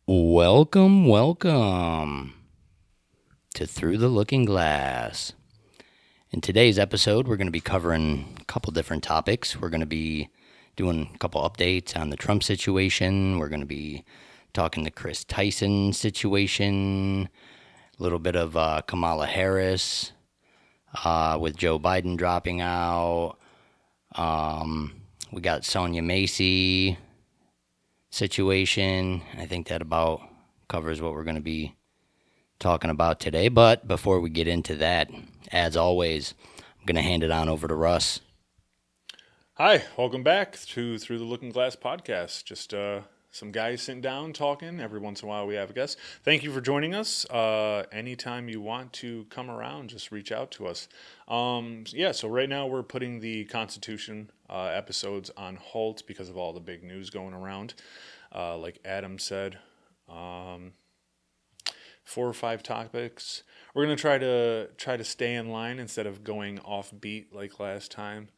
Welcome to Through the Looking Glass. In today's episode, we're going to be covering a couple different topics. We're going to be doing a couple updates on the Trump situation. We're going to be talking the Kris Tyson situation, a little bit of Kamala Harris with Joe Biden dropping out. We got Sonya Massey situation. I think that about covers what we're going to be talking about today. But before we get into that, as always, I'm going to hand it on over to Russ. Hi, welcome back to Through the Looking Glass podcast. Just some guys sitting down talking. Every once in a while we have a guest. Thank you for joining us. Anytime you want to come around, just reach out to us. So right now we're putting the Constitution episodes on halt because of all the big news going around. Like Adam said, 4 or 5 topics. We're going to try to stay in line instead of going off beat like last time.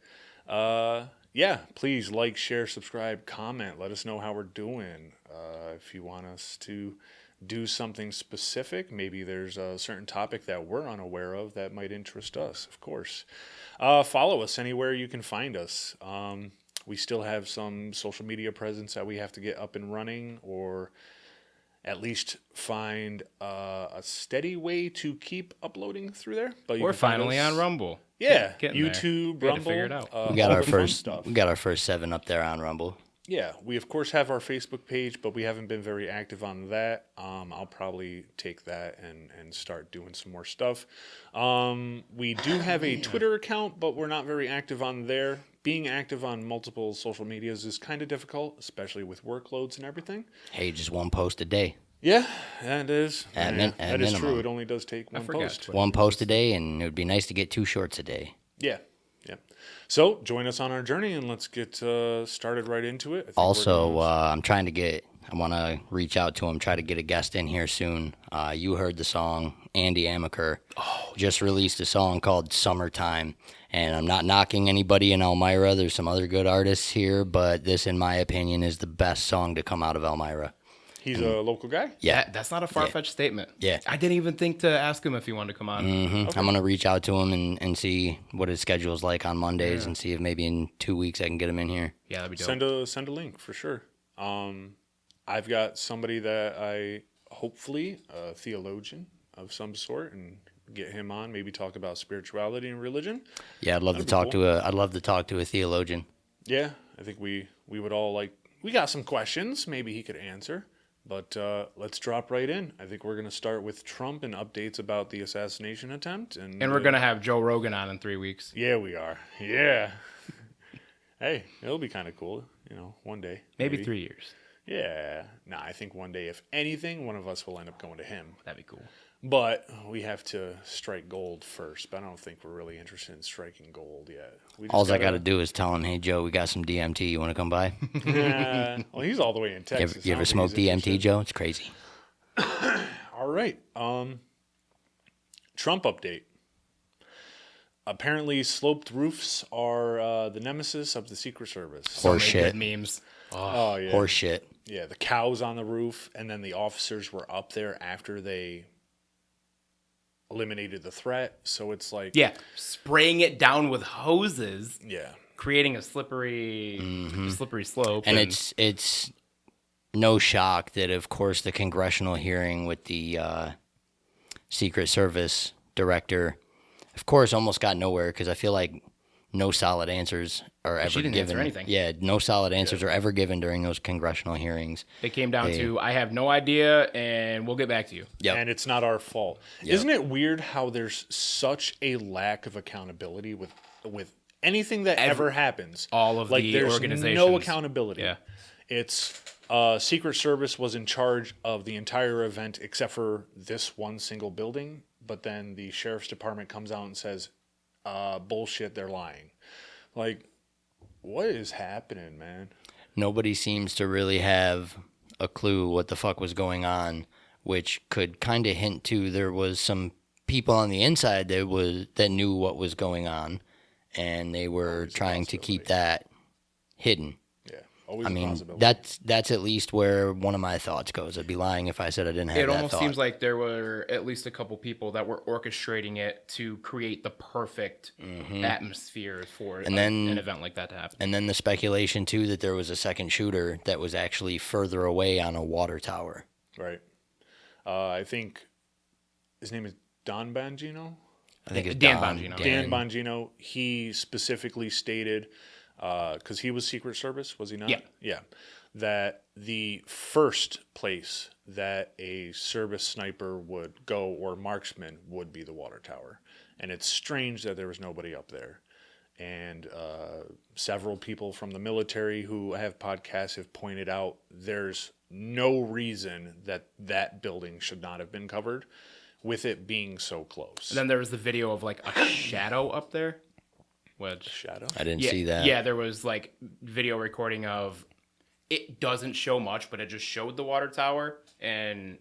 Please like, share, subscribe, comment. Let us know how we're doing. If you want us to do something specific, maybe there's a certain topic that we're unaware of that might interest us, of course. Follow us anywhere you can find us. We still have some social media presence that we have to get up and running, or at least find a steady way to keep uploading through there. But we're finally on Rumble. Yeah, YouTube, Rumble. Figure it out. We got our first 7 up there on Rumble. Yeah, we of course have our Facebook page, but we haven't been very active on that. I'll probably take that and start doing some more stuff. We do have a Twitter account, but we're not very active on there. Being active on multiple social medias is kind of difficult, especially with workloads and everything. Hey, just one post a day. Yeah, that is. That is true. It only does take one post. One post a day, and it would be nice to get 2 shorts a day. Yeah. So join us on our journey, and let's get started right into it. Also, I want to reach out to him, try to get a guest in here soon. You heard the song. Andy Amaker just released a song called Summertime. And I'm not knocking anybody in Elmira. There's some other good artists here, but this, in my opinion, is the best song to come out of Elmira. He's a local guy? Yeah. That's not a far-fetched statement. Yeah. I didn't even think to ask him if he wanted to come on. Mm-hmm. Okay. I'm going to reach out to him and see what his schedule is like on Mondays and see if maybe in 2 weeks I can get him in here. Yeah, that'd be dope. Send a link for sure. I've got somebody that hopefully a theologian of some sort, and get him on, maybe talk about spirituality and religion. Yeah, I'd love to talk to a theologian. Yeah, I think we would all we got some questions maybe he could answer. But let's drop right in. I think we're going to start with Trump and updates about the assassination attempt. And we're going to have Joe Rogan on in 3 weeks. Yeah, we are. Yeah. Hey, it'll be kind of cool, one day. Maybe 3 years. Yeah. Nah, I think one day, if anything, one of us will end up going to him. That'd be cool. But we have to strike gold first. But I don't think we're really interested in striking gold yet. All I got to do is tell him, hey, Joe, we got some DMT. You want to come by? Well, he's all the way in Texas. You ever smoke DMT, Joe? It's crazy. All right. Trump update. Apparently, sloped roofs are the nemesis of the Secret Service. Horse shit. Memes. Oh, yeah. Horse shit. Yeah, the cows on the roof, and then the officers were up there after they eliminated the threat. So it's like... Yeah, spraying it down with hoses. Yeah. Creating a slippery slope. And it's no shock that, of course, the congressional hearing with the Secret Service director, of course, almost got nowhere because I feel like no solid answers are ever given. Answer anything. Yeah, no solid answers are ever given during those congressional hearings. They came down to, I have no idea, and we'll get back to you. Yep. And it's not our fault. Yep. Isn't it weird how there's such a lack of accountability with anything that ever happens? All of the organizations. There's no accountability. Yeah. It's Secret Service was in charge of the entire event except for this one single building, but then the sheriff's department comes out and says, bullshit, they're lying. Like, what is happening, man? Nobody seems to really have a clue what the fuck was going on, which could kind of hint to there was some people on the inside that knew what was going on, and they were trying to keep that hidden. Yeah. always I a mean, possibility. that's at least where one of my thoughts goes. I'd be lying if I said I didn't have It that almost thought. seems like there were at least a couple people that were orchestrating it to create the perfect atmosphere for And then- an event like that to happen. And then the speculation too that there was a second shooter that was actually further away on a water tower. Right. I think his name is Don Bongino. I think it's Dan Don Bongino. Dan Bongino. He specifically stated, because he was Secret Service, was he not? Yeah. Yeah. That the first place that a service sniper would go or marksman would be the water tower. And it's strange that there was nobody up there. And several people from the military who have podcasts have pointed out there's no reason that that building should not have been covered with it being so close. And then there was the video of like a shadow up there, which Shadow? I didn't yeah, see that. yeah, there was like video recording of it doesn't show much, but it just showed the water tower and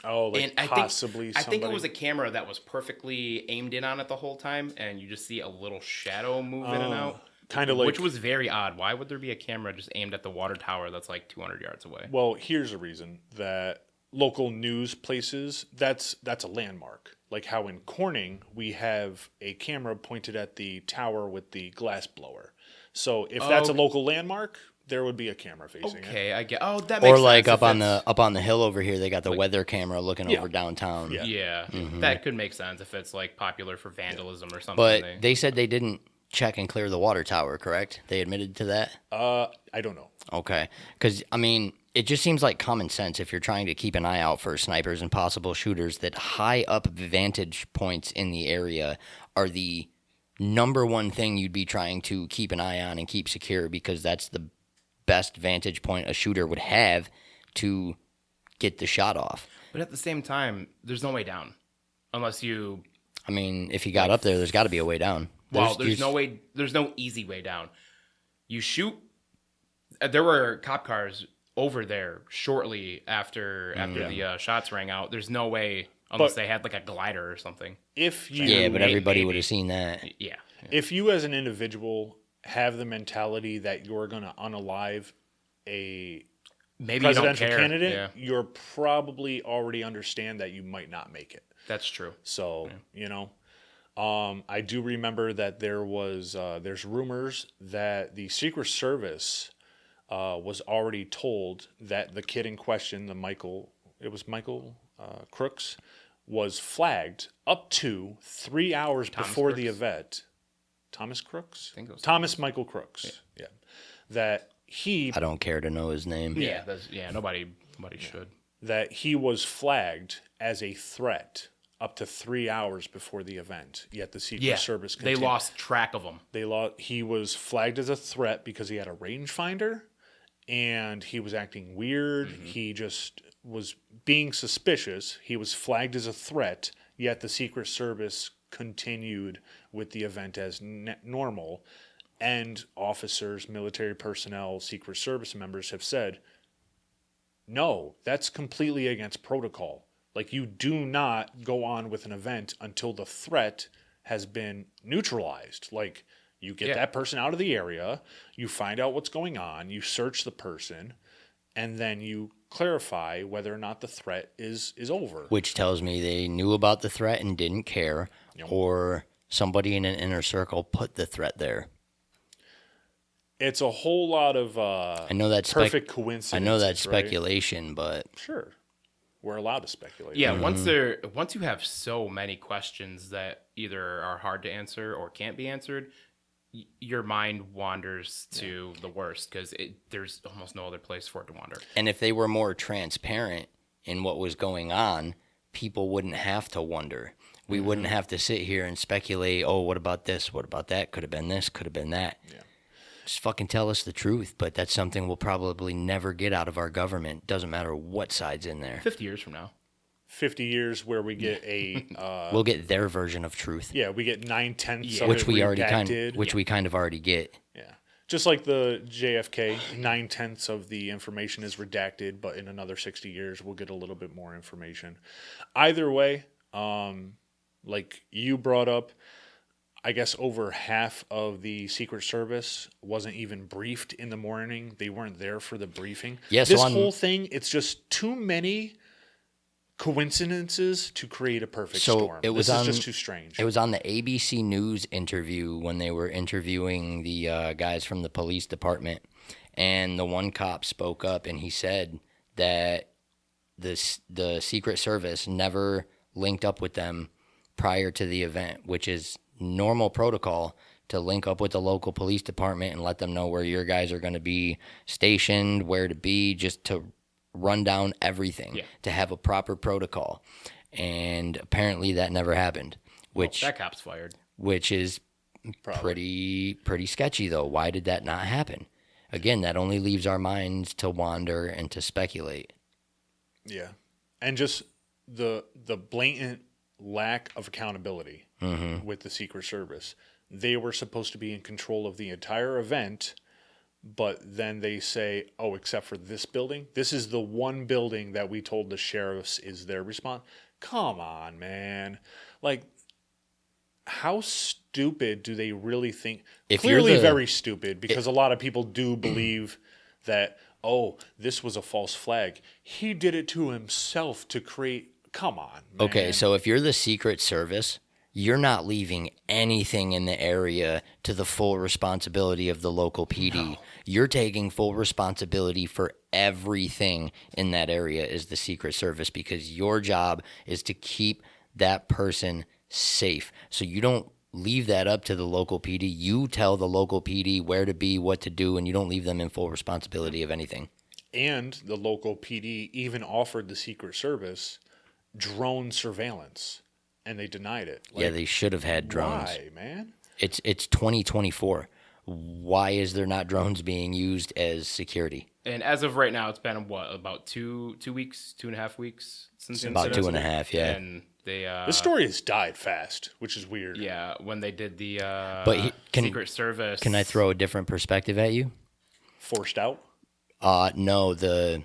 Oh, like and possibly I think it somebody- was a camera that was perfectly aimed in on it the whole time, and you just see a little shadow move in and out. Kind of like... Which was very odd. Why would there be a camera just aimed at the water tower that's like 200 yards away? Well, here's a reason that local news places, that's a landmark. Like how in Corning, we have a camera pointed at the tower with the glass blower. So if that's a Okay. local landmark, there would be a camera facing it. Okay, I get. Oh, that makes Or sense. like if up on it's- the hill over here, they got the weather camera looking Yeah. over downtown. Yeah. Yeah, Mm-hmm. that could make sense if it's like popular for vandalism or something. But they said they didn't check and clear the water tower, correct? They admitted to that? I don't know. Okay. Because, I mean, it just seems like common sense if you're trying to keep an eye out for snipers and possible shooters that high up vantage points in the area are the number one thing you'd be trying to keep an eye on and keep secure because that's the best vantage point a shooter would have to get the shot off. But at the same time, there's no way down, unless you. I mean, if you got up there, there's got to be a way down. Well, there's no way. There's no easy way down. You shoot. There were cop cars over there shortly after the shots rang out. There's no way unless But- they had like a glider or something. If you Yeah, but everybody maybe. would have seen that. Yeah. if you as an individual have the mentality that you're going to unalive a Maybe you don't presidential care. candidate, Yeah, you're probably already understand that you might not make it. that's true. So, you know, I do remember that there's rumors that the Secret Service was already told that the kid in question, Michael Crooks, was flagged up to 3 hours before the Crooks? event. Thomas Crooks? think it was Thomas Michael Crooks. Yeah. That he I don't care to know his name. Yeah, nobody should. that he was flagged as a threat up to 3 hours before the event. Yet the Secret Yeah, Service they continued. lost track of him. He was flagged as a threat because he had a rangefinder and he was acting weird. He just was being suspicious. He was flagged as a threat, yet the Secret Service continued with the event as normal. And officers, military personnel, Secret Service members have said, no, that's completely against protocol. Like, you do not go on with an event until the threat has been neutralized. Like, you get that person out of the area, you find out what's going on, you search the person, and then you clarify whether or not the threat is over. Which tells me they knew about the threat and didn't care, or somebody in an inner circle put the threat there. It's a whole lot of I know that's perfect coincidence. I know that's right? speculation, but Sure. We're allowed to speculate. Yeah, once you have so many questions that either are hard to answer or can't be answered, your mind wanders to the worst because there's almost no other place for it to wander. and if they were more transparent in what was going on, people wouldn't have to wonder. We wouldn't have to sit here and speculate, oh, what about this? What about that? Could have been this, could have been that. Yeah. Just fucking tell us the truth, but that's something we'll probably never get out of our government. Doesn't matter what side's in there. 50 years from now. 50 years where we get a We'll get their version of truth, we get 9/10 of which it we redacted. we kind of already get. Yeah. Just like the JFK, 9/10 of the information is redacted, but in another 60 years, we'll get a little bit more information. Either way, like you brought up, I guess over half of the Secret Service wasn't even briefed in the morning. They weren't there for the briefing. Yeah, so this on- whole thing, it's just too many coincidences to create a perfect storm. This is just too strange. It was on the ABC News interview when they were interviewing the guys from the police department, and the one cop spoke up and he said that the Secret Service never linked up with them prior to the event, which is normal protocol to link up with the local police department and let them know where your guys are going to be stationed, where to be, just to run down everything, to have a proper protocol. And apparently that never happened, which that cop's fired. Which is pretty sketchy, though. Why did that not happen? Again, that only leaves our minds to wander and to speculate. Yeah. And just the blatant lack of accountability with the Secret Service. They were supposed to be in control of the entire event, but then they say, oh, except for this building? This is the one building that we told the sheriffs is their response. Come on, man. Like, how stupid do they really think? Clearly very stupid, because a lot of people do believe that, oh, this was a false flag. He did it to himself to create... Come on, man. Okay, so if you're the Secret Service, you're not leaving anything in the area to the full responsibility of the local PD. No. You're taking full responsibility for everything in that area as the Secret Service, because your job is to keep that person safe. So you don't leave that up to the local PD. You tell the local PD where to be, what to do, and you don't leave them in full responsibility of anything. And the local PD even offered the Secret Service drone surveillance, and they denied it. Like, yeah, they should have had drones. Why, man? It's 2024. Why is there not drones being used as security? And as of right now, it's been about 2 weeks, 2.5 weeks since about 2.5, yeah. And they this story has died fast, which is weird. Yeah, when they did the Secret Service. Can I throw a different perspective at you? Forced out? No, the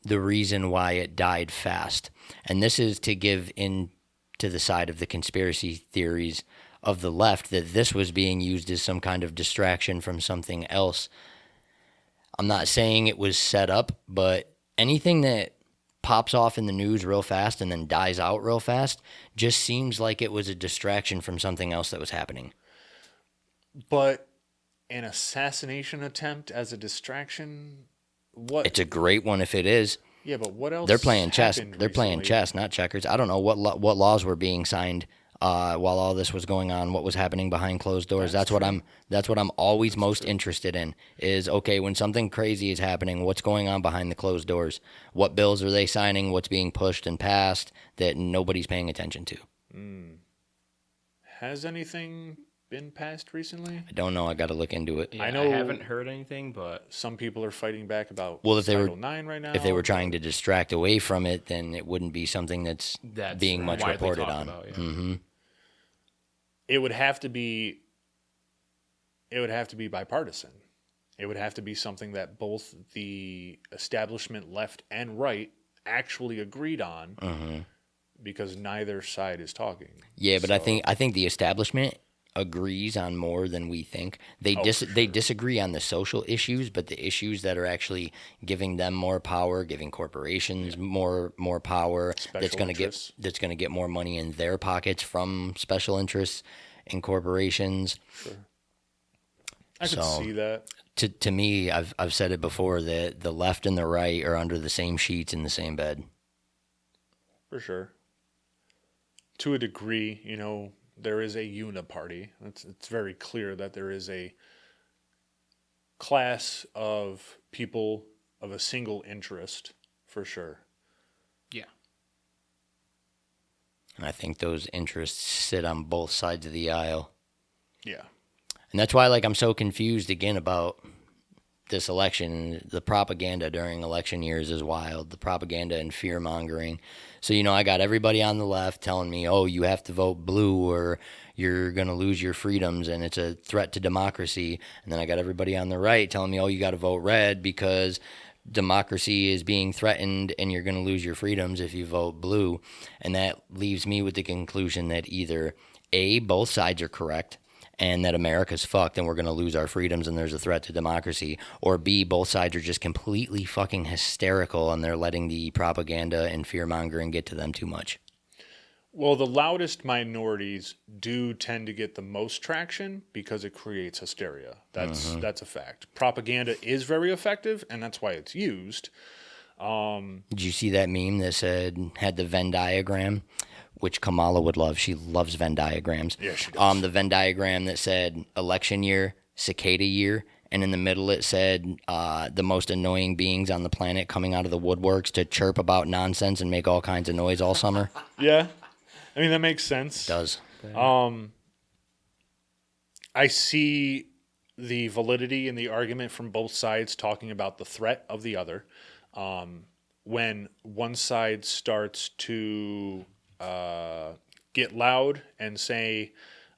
reason why it died fast. And this is to give in to the side of the conspiracy theories of the left, that this was being used as some kind of distraction from something else. I'm not saying it was set up, but anything that pops off in the news real fast and then dies out real fast just seems like it was a distraction from something else that was happening. But an assassination attempt as a distraction? What? It's a great one if it is. Yeah, but what else? They're playing chess. They're recently? playing chess, not checkers. I don't know what laws were being signed while all this was going on. What was happening behind closed doors? That's what I'm always most interested in. Is okay, when something crazy is happening, what's going on behind the closed doors? What bills are they signing? What's being pushed and passed that nobody's paying attention to? Has anything been passed recently? I don't know. I got to look into it. Yeah, I know I haven't heard anything, but some people are fighting back about if they were Title IX right now. If they were trying to distract away from it, then it wouldn't be something that's being much reported on. About, yeah. Mm-hmm. It would have to be bipartisan. It would have to be something that both the establishment, left and right, actually agreed on, because neither side is talking. Yeah, but I think the establishment agrees on more than we think. They disagree on the social issues, but the issues that are actually giving them more power, giving corporations more power, that's going to get more money in their pockets from special interests and corporations. Sure. I could see that. To me, I've said it before, that the left and the right are under the same sheets in the same bed. For sure. To a degree, there is a uniparty. It's very clear that there is a class of people of a single interest, for sure. Yeah. And I think those interests sit on both sides of the aisle. Yeah. And that's why, I'm so confused again about this election. The propaganda during election years is wild. The propaganda and fear-mongering. So, I got everybody on the left telling me, oh, you have to vote blue or you're going to lose your freedoms and it's a threat to democracy. And then I got everybody on the right telling me, oh, you got to vote red because democracy is being threatened and you're going to lose your freedoms if you vote blue. And that leaves me with the conclusion that either A, both sides are correct and that America's fucked and we're going to lose our freedoms and there's a threat to democracy, or B, both sides are just completely fucking hysterical and they're letting the propaganda and fear-mongering get to them too much? Well, the loudest minorities do tend to get the most traction because it creates hysteria. That's a fact. Propaganda is very effective, and that's why it's used. Did you see that meme that had the Venn diagram, which Kamala would love? She loves Venn diagrams. Yeah, she does. The Venn diagram that said election year, cicada year, and in the middle it said the most annoying beings on the planet coming out of the woodworks to chirp about nonsense and make all kinds of noise all summer. Yeah. I mean, that makes sense. It does. I see the validity in the argument from both sides talking about the threat of the other. When one side starts to get loud and say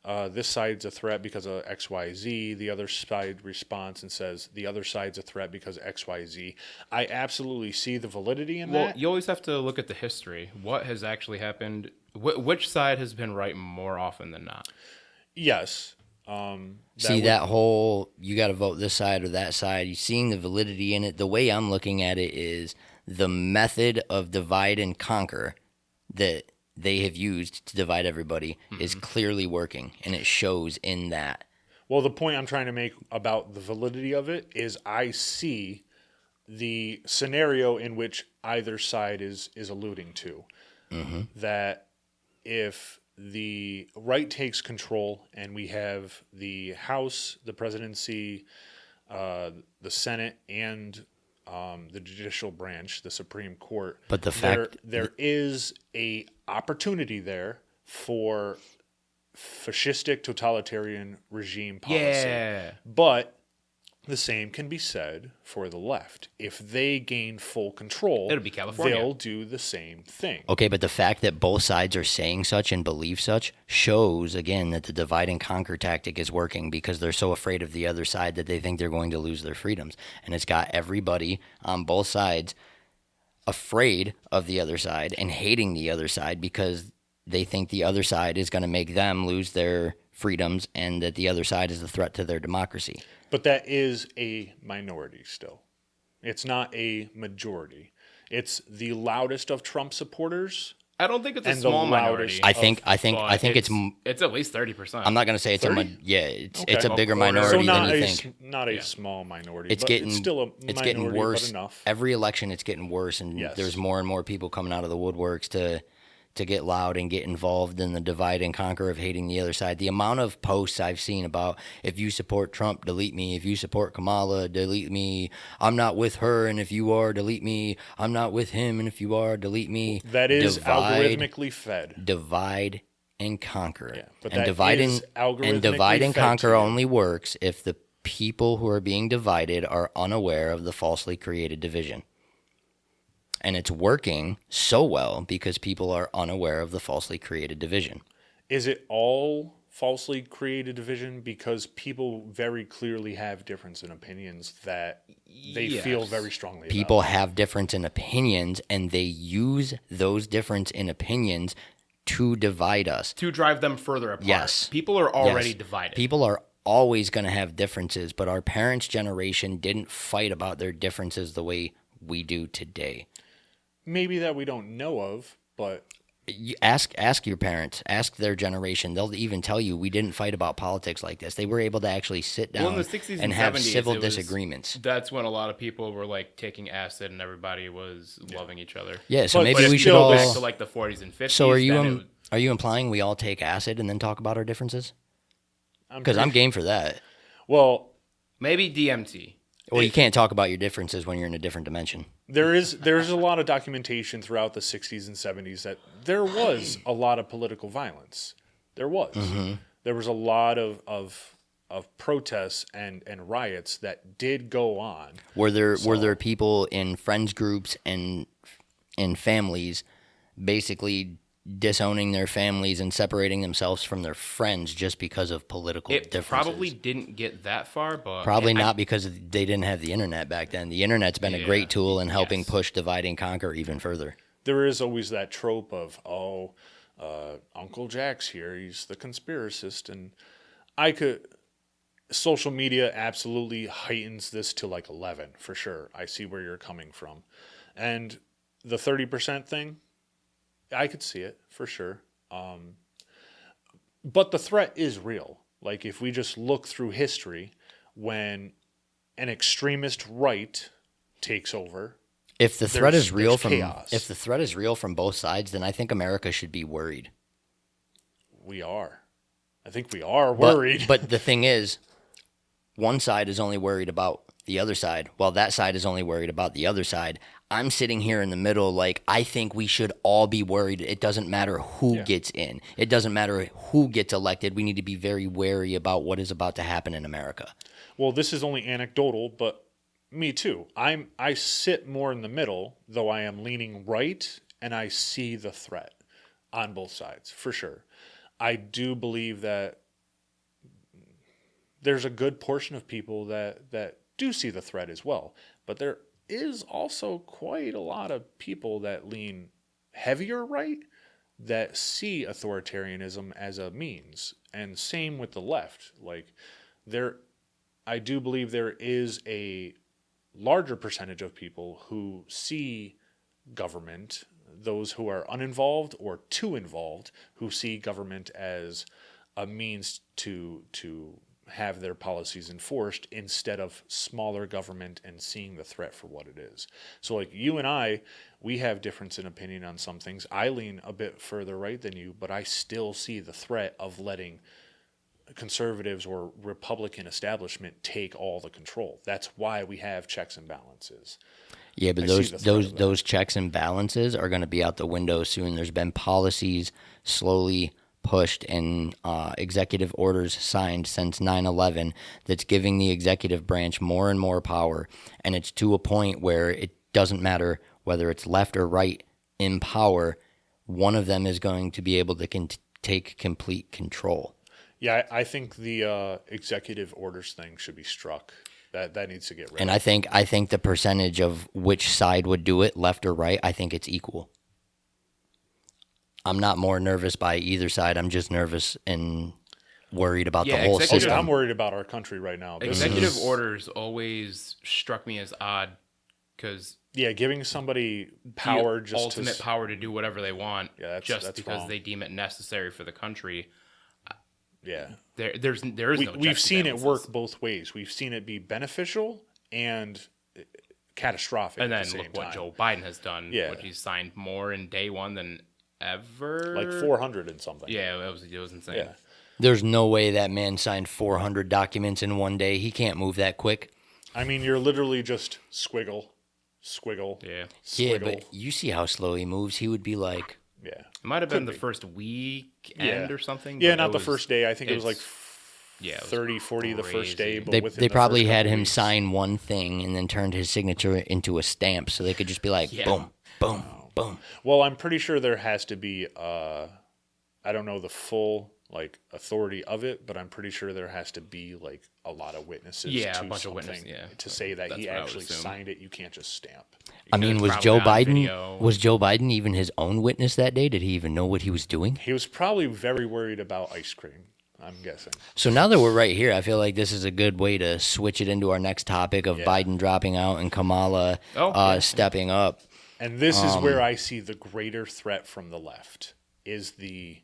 this side's a threat because of XYZ, the other side responds and says the other side's a threat because of XYZ. I absolutely see the validity in that. Well, you always have to look at the history. What has actually happened? Which side has been right more often than not? Yes. That whole, you got to vote this side or that side, you seeing the validity in it. The way I'm looking at it is the method of divide and conquer that they have used to divide everybody is clearly working, and it shows in that. Well, the point I'm trying to make about the validity of it is I see the scenario in which either side is alluding to. That if the right takes control and we have the House, the presidency, the Senate, and the judicial branch, the Supreme Court, But the fact there is a opportunity there for fascistic totalitarian regime policy. Yeah. But the same can be said for the left. If they gain full control, It'll be California. they'll do the same thing. Okay, but the fact that both sides are saying such and believe such shows, again, that the divide and conquer tactic is working because they're so afraid of the other side that they think they're going to lose their freedoms. And it's got everybody on both sides afraid of the other side and hating the other side because they think the other side is going to make them lose their freedoms and that the other side is a threat to their democracy. But that is a minority still. It's not a majority. It's the loudest of Trump supporters. I don't think it's a And the small loudest- minority. I think but it's it's at least 30%. I'm not going to say it's 30? it's a Okay. bigger So minority So than not you a think. not a small minority. It's but getting it's still a it's minority, getting worse. but enough. Every election, it's getting worse, and Yes. there's more and more people coming out of the woodworks to get loud and get involved in the divide and conquer of hating the other side. The amount of posts I've seen about if you support Trump, delete me. If you support Kamala, delete me. I'm not with her, and if you are, delete me. I'm not with him, and if you are, delete me. That is Divide, algorithmically fed. divide and conquer. Yeah, but and that divide is and divide algorithmically and fed conquer to you. only works if the people who are being divided are unaware of the falsely created division. And it's working so well because people are unaware of the falsely created division. Is it all falsely created division because people very clearly have difference in opinions that they feel Yes. very strongly about? People have difference in opinions, and they use those difference in opinions to divide us. to drive them further apart. Yes. People are already Yes. divided. People are always going to have differences, but our parents' generation didn't fight about their differences the way we do today. Maybe that we don't know of, but You ask your parents, ask their generation. They'll even tell you we didn't fight about politics like this. They were able to actually sit down Well, in the 60s and and have 70s, civil it was- disagreements. That's when a lot of people were like taking acid and everybody was loving each other. Yeah, so But maybe it's we should still all. Back to like the 40s and 50s. So then are you implying we all take acid and then talk about our differences? I'm Because pretty I'm game for that. well. maybe DMT. Well, you can't talk about your differences when you're in a different dimension. There's a lot of documentation throughout the 60s and 70s that there was a lot of political violence. There was. There was a lot of protests and riots that did go on. Were there people in friends groups and in families basically disowning their families and separating themselves from their friends just because of political It differences? probably didn't get that far, but Probably not because they didn't have the internet back then. The internet's been a great tool in helping Yes. push divide and conquer even further. There is always that trope of, Uncle Jack's here. He's the conspiracist. And social media absolutely heightens this to like 11 for sure. I see where you're coming from. And the 30% thing, I could see it for sure. But the threat is real. Like if we just look through history, when an extremist right takes over, if the threat is real chaos. if the threat is real from both sides, then I think America should be worried. We are. I think we are worried. But the thing is, one side is only worried about the other side, while that side is only worried about the other side. I'm sitting here in the middle, like, I think we should all be worried. It doesn't matter who gets in. It doesn't matter who gets elected. We need to be very wary about what is about to happen in America. Well, this is only anecdotal, but me too. I sit more in the middle, though I am leaning right, and I see the threat on both sides, for sure. I do believe that there's a good portion of people that do see the threat as well, but there is also quite a lot of people that lean heavier right that see authoritarianism as a means, and same with the left. Like I do believe there is a larger percentage of people who see government, those who are uninvolved or too involved, who see government as a means to have their policies enforced instead of smaller government and seeing the threat for what it is. So like you and I, we have difference in opinion on some things. I lean a bit further right than you, but I still see the threat of letting conservatives or Republican establishment take all the control. That's why we have checks and balances. Yeah, but those checks and balances are going to be out the window soon. There's been policies slowly pushed and executive orders signed since 9/11 that's giving the executive branch more and more power, and it's to a point where it doesn't matter whether it's left or right in power, one of them is going to be able to take complete control. Yeah, I think the executive orders thing should be struck. That needs to get rid of. And I think the percentage of which side would do it, left or right, I think it's equal. I'm not more nervous by either side. I'm just nervous and worried about the whole system. I'm worried about our country right now. Executive orders always struck me as odd because giving somebody power, just ultimate power to do whatever they want, that's because wrong. they deem it necessary for the country. Yeah, there is no. We've seen it work both ways. We've seen it be beneficial and catastrophic. And then at the same look what time. Joe Biden has done. Yeah, He's signed more in day one than ever. Like 400 and something. Yeah, it was insane. Yeah. There's no way that man signed 400 documents in one day. He can't move that quick. I mean, you're literally just squiggle. Yeah. Squiggle. Yeah, but you see how slow he moves. He would be like... Yeah. It might have been the first weekend or something. Yeah, not the first day. I think it was like 30, 40 crazy. the first day. But they probably had him sign one thing and then turned his signature into a stamp so they could just be like, boom, boom, boom. Well, I'm pretty sure there has to be, I don't know the full authority of it, but I'm pretty sure there has to be a lot of witnesses. Yeah, a bunch of witnesses. Yeah, to say that he actually signed it. You can't just stamp. I mean, was Joe Biden even his own witness that day? Did he even know what he was doing? He was probably very worried about ice cream, I'm guessing. So now that we're right here, I feel like this is a good way to switch it into our next topic of Biden dropping out and Kamala stepping up. And this is where I see the greater threat from the left, is the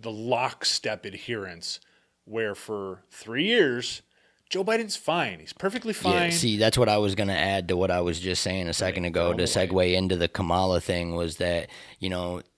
lockstep adherence, where for 3 years, Joe Biden's fine. He's perfectly fine. Yeah, see, that's what I was going to add to what I was just saying a second ago to segue into the Kamala thing, was that,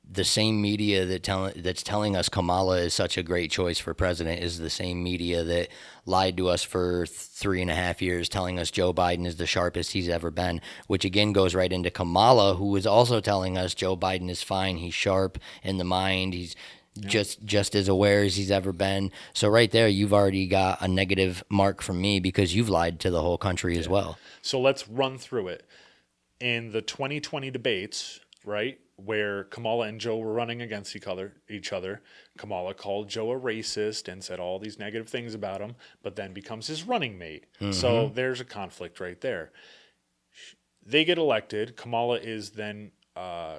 the same media that's telling us Kamala is such a great choice for president is the same media that lied to us for 3.5 years, telling us Joe Biden is the sharpest he's ever been, which again goes right into Kamala, who is also telling us Joe Biden is fine. He's sharp in the mind. He's just as aware as he's ever been. So right there, you've already got a negative mark from me because you've lied to the whole country as well. So let's run through it. In the 2020 debates, right, where Kamala and Joe were running against each other, Kamala called Joe a racist and said all these negative things about him, but then becomes his running mate. Mm-hmm. So there's a conflict right there. They get elected. Kamala is then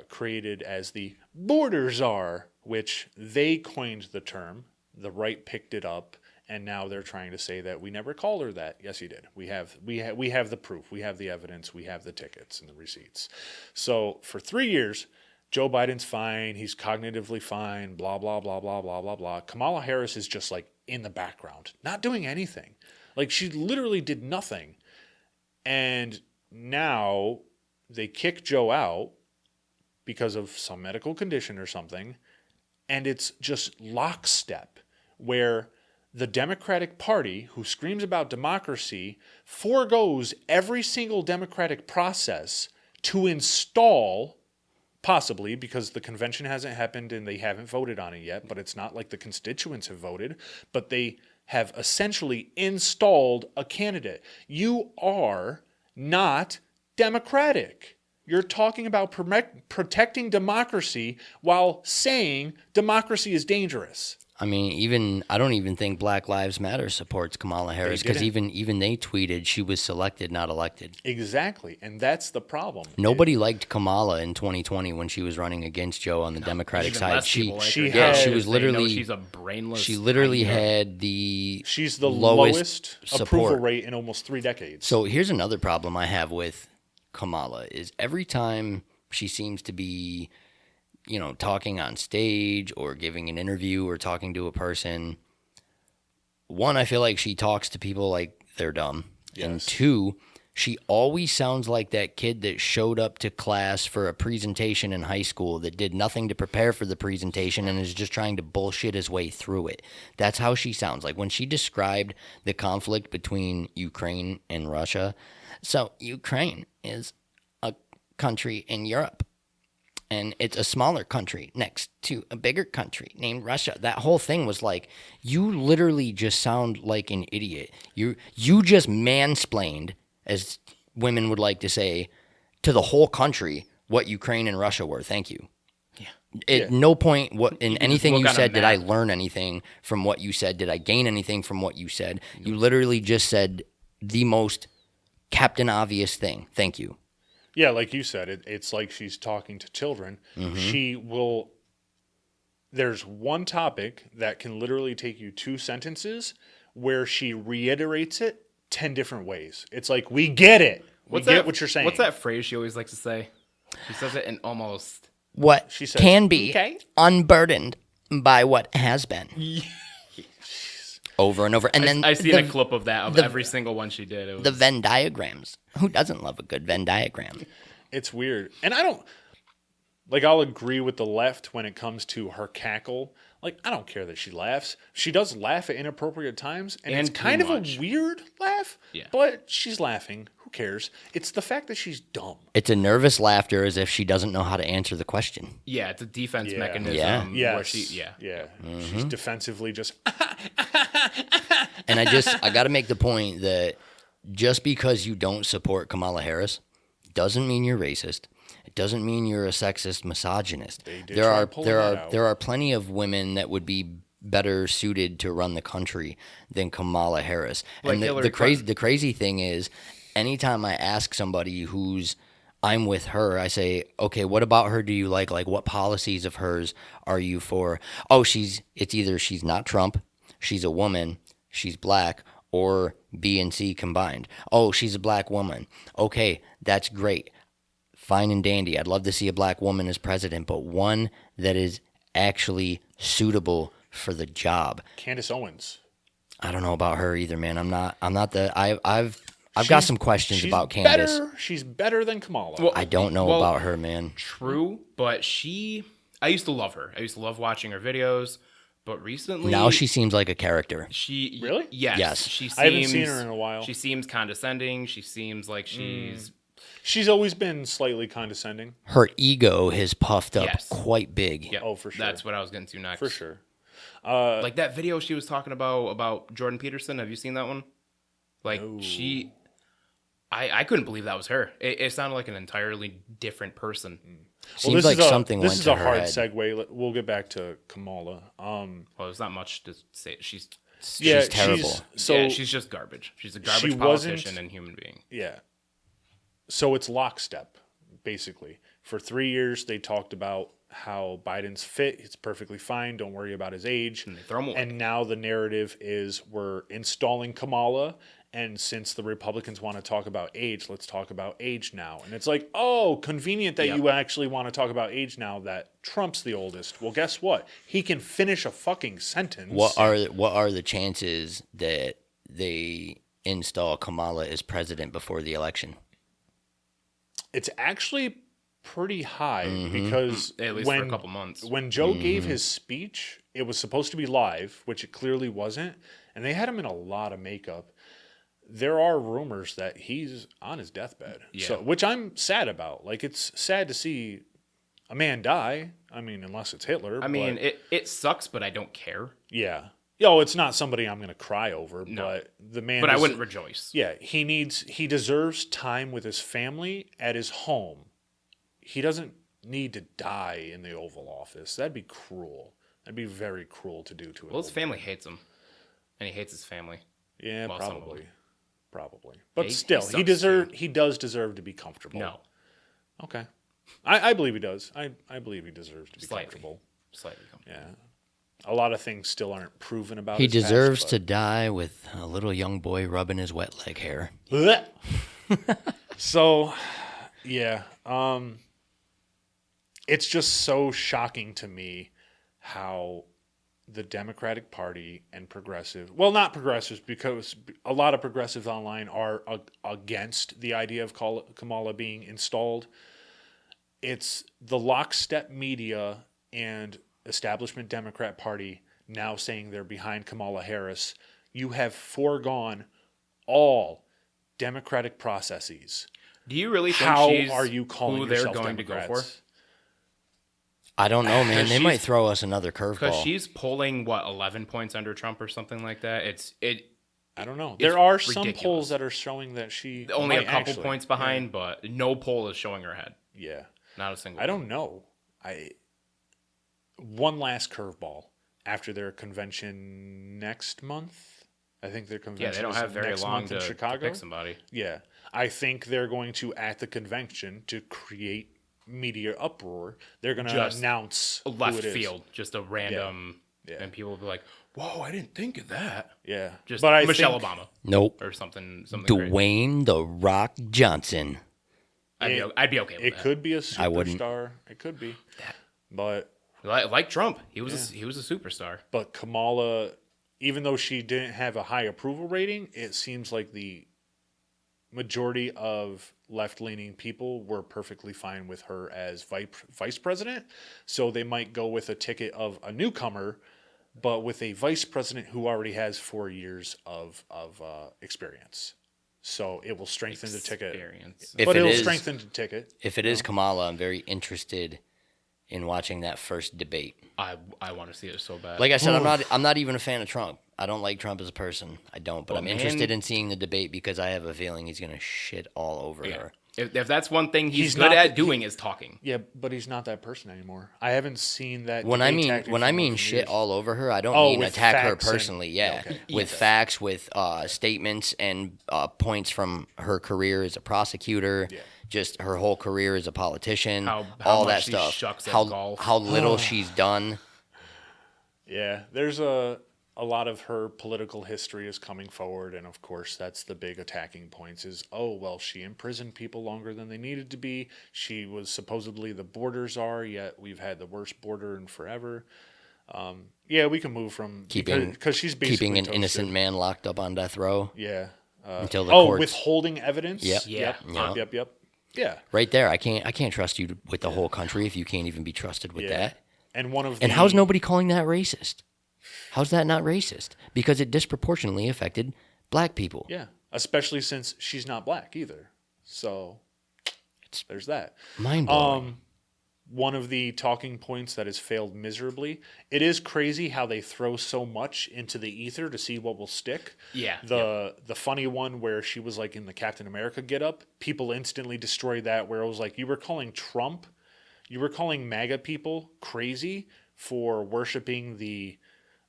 created as the border czar, which they coined the term. The right picked it up, and now they're trying to say that we never called her that. Yes, you did. We have the proof. We have the evidence. We have the tickets and the receipts. So for 3 years, Joe Biden's fine. He's cognitively fine. Blah blah blah blah blah blah blah. Kamala Harris is just like in the background, not doing anything. Like she literally did nothing. And now they kick Joe out because of some medical condition or something. And it's just lockstep where the Democratic Party, who screams about democracy, foregoes every single democratic process to install, possibly because the convention hasn't happened and they haven't voted on it yet, but it's not like the constituents have voted, but they have essentially installed a candidate. You are not democratic. You're talking about protecting democracy while saying democracy is dangerous. I mean, I don't even think Black Lives Matter supports Kamala Harris because even they tweeted she was selected, not elected. Exactly, and that's the problem. Nobody liked Kamala in 2020 when she was running against Joe on the Democratic side. She was literally she's a brainless. She literally had the she's the lowest approval rate in almost 3 decades. So here's another problem I have with Kamala is every time she seems to be, talking on stage or giving an interview or talking to a person, one, I feel like she talks to people like they're dumb. Yes. And two, she always sounds like that kid that showed up to class for a presentation in high school that did nothing to prepare for the presentation and is just trying to bullshit his way through it. That's how she sounds. Like when she described the conflict between Ukraine and Russia. So Ukraine is a country in Europe. And it's a smaller country next to a bigger country named Russia. That whole thing was like, you literally just sound like an idiot. You just mansplained, as women would like to say, to the whole country what Ukraine and Russia were. Thank you. Yeah. At no point in anything you said did I learn anything from what you said. Did I gain anything from what you said? You literally just said the most Captain Obvious thing. Thank you. Yeah, like you said, it's like she's talking to children. Mm-hmm. There's one topic that can literally take you 2 sentences where she reiterates it 10 different ways. It's like, we get it. We get what you're saying. What's that phrase she always likes to say? She says it in almost... What she says, can be unburdened by what has been. Over and over. And then I've seen a clip of that, of every single one she did. The Venn diagrams. Who doesn't love a good Venn diagram? It's weird. And I'll agree with the left when it comes to her cackle. Like, I don't care that she laughs. She does laugh at inappropriate times, and it's kind of a weird laugh, but she's laughing. Who cares? It's the fact that she's dumb. It's a nervous laughter as if she doesn't know how to answer the question. Yeah, it's a defense mechanism. Where she's defensively just... And I got to make the point that just because you don't support Kamala Harris doesn't mean you're racist. It doesn't mean you're a sexist misogynist. There are plenty of women that would be better suited to run the country than Kamala Harris. Like and the crazy thing is, anytime I ask somebody I'm with her, I say, okay, what about her do you like? Like, what policies of hers are you for? Oh, it's either she's not Trump, she's a woman, she's black, or B and C combined. Oh, she's a black woman. Okay, that's great. Fine and dandy. I'd love to see a black woman as president, but one that is actually suitable for the job. Candace Owens. I don't know about her either, man. I've got some questions about Candace. She's better than Kamala. Well, I don't know about her, man. True, but I used to love her. I used to love watching her videos. But recently... Now she seems like a character. Really? Yes. I haven't seen her in a while. She seems condescending. She seems like she's... She's always been slightly condescending. Her ego has puffed up quite big. Yep. Oh, for sure. That's what I was getting to next. For sure. Like that video she was talking about Jordan Peterson. Have you seen that one? Like no. I couldn't believe that was her. It sounded like an entirely different person. Seems like something went to her This is a hard head. segue. We'll get back to Kamala. Well, there's not much to say. She's terrible. She's just garbage. She's a garbage politician and human being. Yeah. So it's lockstep, basically. For 3 years, they talked about how Biden's fit. It's perfectly fine. Don't worry about his age. And they throw him away. And now the narrative is we're installing Kamala. And since the Republicans want to talk about age, let's talk about age now. And it's like, oh, convenient that you actually want to talk about age now that Trump's the oldest. Well, guess what? He can finish a fucking sentence. What are the chances that they install Kamala as president before the election? It's actually pretty high because At least for a couple months. When Joe gave his speech, it was supposed to be live, which it clearly wasn't. And they had him in a lot of makeup. There are rumors that he's on his deathbed, which I'm sad about. Like, it's sad to see a man die. I mean, unless it's Hitler. I mean, it sucks, but I don't care. Yeah. Yo, it's not somebody I'm going to cry over, but the man. But I wouldn't rejoice. Yeah, he deserves time with his family at his home. He doesn't need to die in the Oval Office. That'd be cruel. That'd be very cruel to do to him. Well, his family hates him, and he hates his family. Yeah, well, probably. But he still, sucks he does deserve to be comfortable. No, Okay. I believe he does. I believe he deserves to be comfortable. Slightly comfortable. Yeah. A lot of things still aren't proven about He his deserves past, to die with a little young boy rubbing his wet leg hair. but... So, yeah. It's just so shocking to me how the Democratic Party and not progressives, because a lot of progressives online are against the idea of Kamala being installed. It's the lockstep media and establishment Democrat Party now saying they're behind Kamala Harris. You have foregone all democratic processes. Do you really think How she's are you calling who they're yourself going Democrats? to go for? I don't know, man. They she's- might throw us another Because curveball. she's polling 11 points under Trump or something like that. I don't know. It's There are some ridiculous. polls that are showing that she Only a might couple actually- points behind, but no poll is showing her ahead. Yeah. Not a single. I don't know. One last curveball after their convention next month. I think their convention. Yeah, they don't is have very next long month in to Chicago. pick somebody. Yeah, I think they're going to at the convention to create media uproar. They're going to Just announce A who left it is. field, just a random, Yeah. and people will be like, "Whoa, I didn't think of that." Yeah, Just but I Michelle think, Obama Nope. or something great. Dwayne the Rock Johnson. I'd be okay with It that. could be a I wouldn't. superstar. It could be, but Like Trump, he was a superstar. But Kamala, even though she didn't have a high approval rating, it seems like the majority of left-leaning people were perfectly fine with her as vice president. So they might go with a ticket of a newcomer, but with a vice president who already has 4 years of experience. So it will strengthen the ticket. Experience. If But it it'll is- strengthen the ticket. If it is Kamala, I'm very interested in watching that first debate. I want to see it so bad. Like I said, I'm not even a fan of Trump. I don't like Trump as a person. I don't, but Well, I'm man- interested in seeing the debate because I have a feeling he's gonna shit all over yeah. her. If that's one thing he's good not at the- doing is talking. Yeah, but he's not that person anymore. I haven't seen that. When I debate mean tactic when from I mean over shit years. all over her, I don't Oh, mean with attack her facts and- personally. Yeah, okay. with facts, with statements and points from her career as a prosecutor. Yeah. Just her whole career as a politician, How all much that she stuff. shucks at How golf. how little she's done. Yeah, there's a lot of her political history is coming forward, and of course that's the big attacking points is, oh, well, she imprisoned people longer than they needed to be. She was supposedly the border czar, yet we've had the worst border in forever. Yeah, we can move from because she's basically Keeping an toasted. innocent man locked up on death row Yeah. until the Oh, courts. withholding evidence. Yep. Yeah. Yep. Yeah. Right there, I can't trust you with the whole country if you can't even be trusted with Yeah. that. And one of And the, how's nobody calling that racist? How's that not racist? Because it disproportionately affected black people. Yeah, especially since she's not black either. So there's that. Mind blowing. One of the talking points that has failed miserably. It is crazy how they throw so much into the ether to see what will stick. Yeah. The funny one where she was like in the Captain America getup, people instantly destroyed that. Where it was like you were calling MAGA people crazy for worshiping the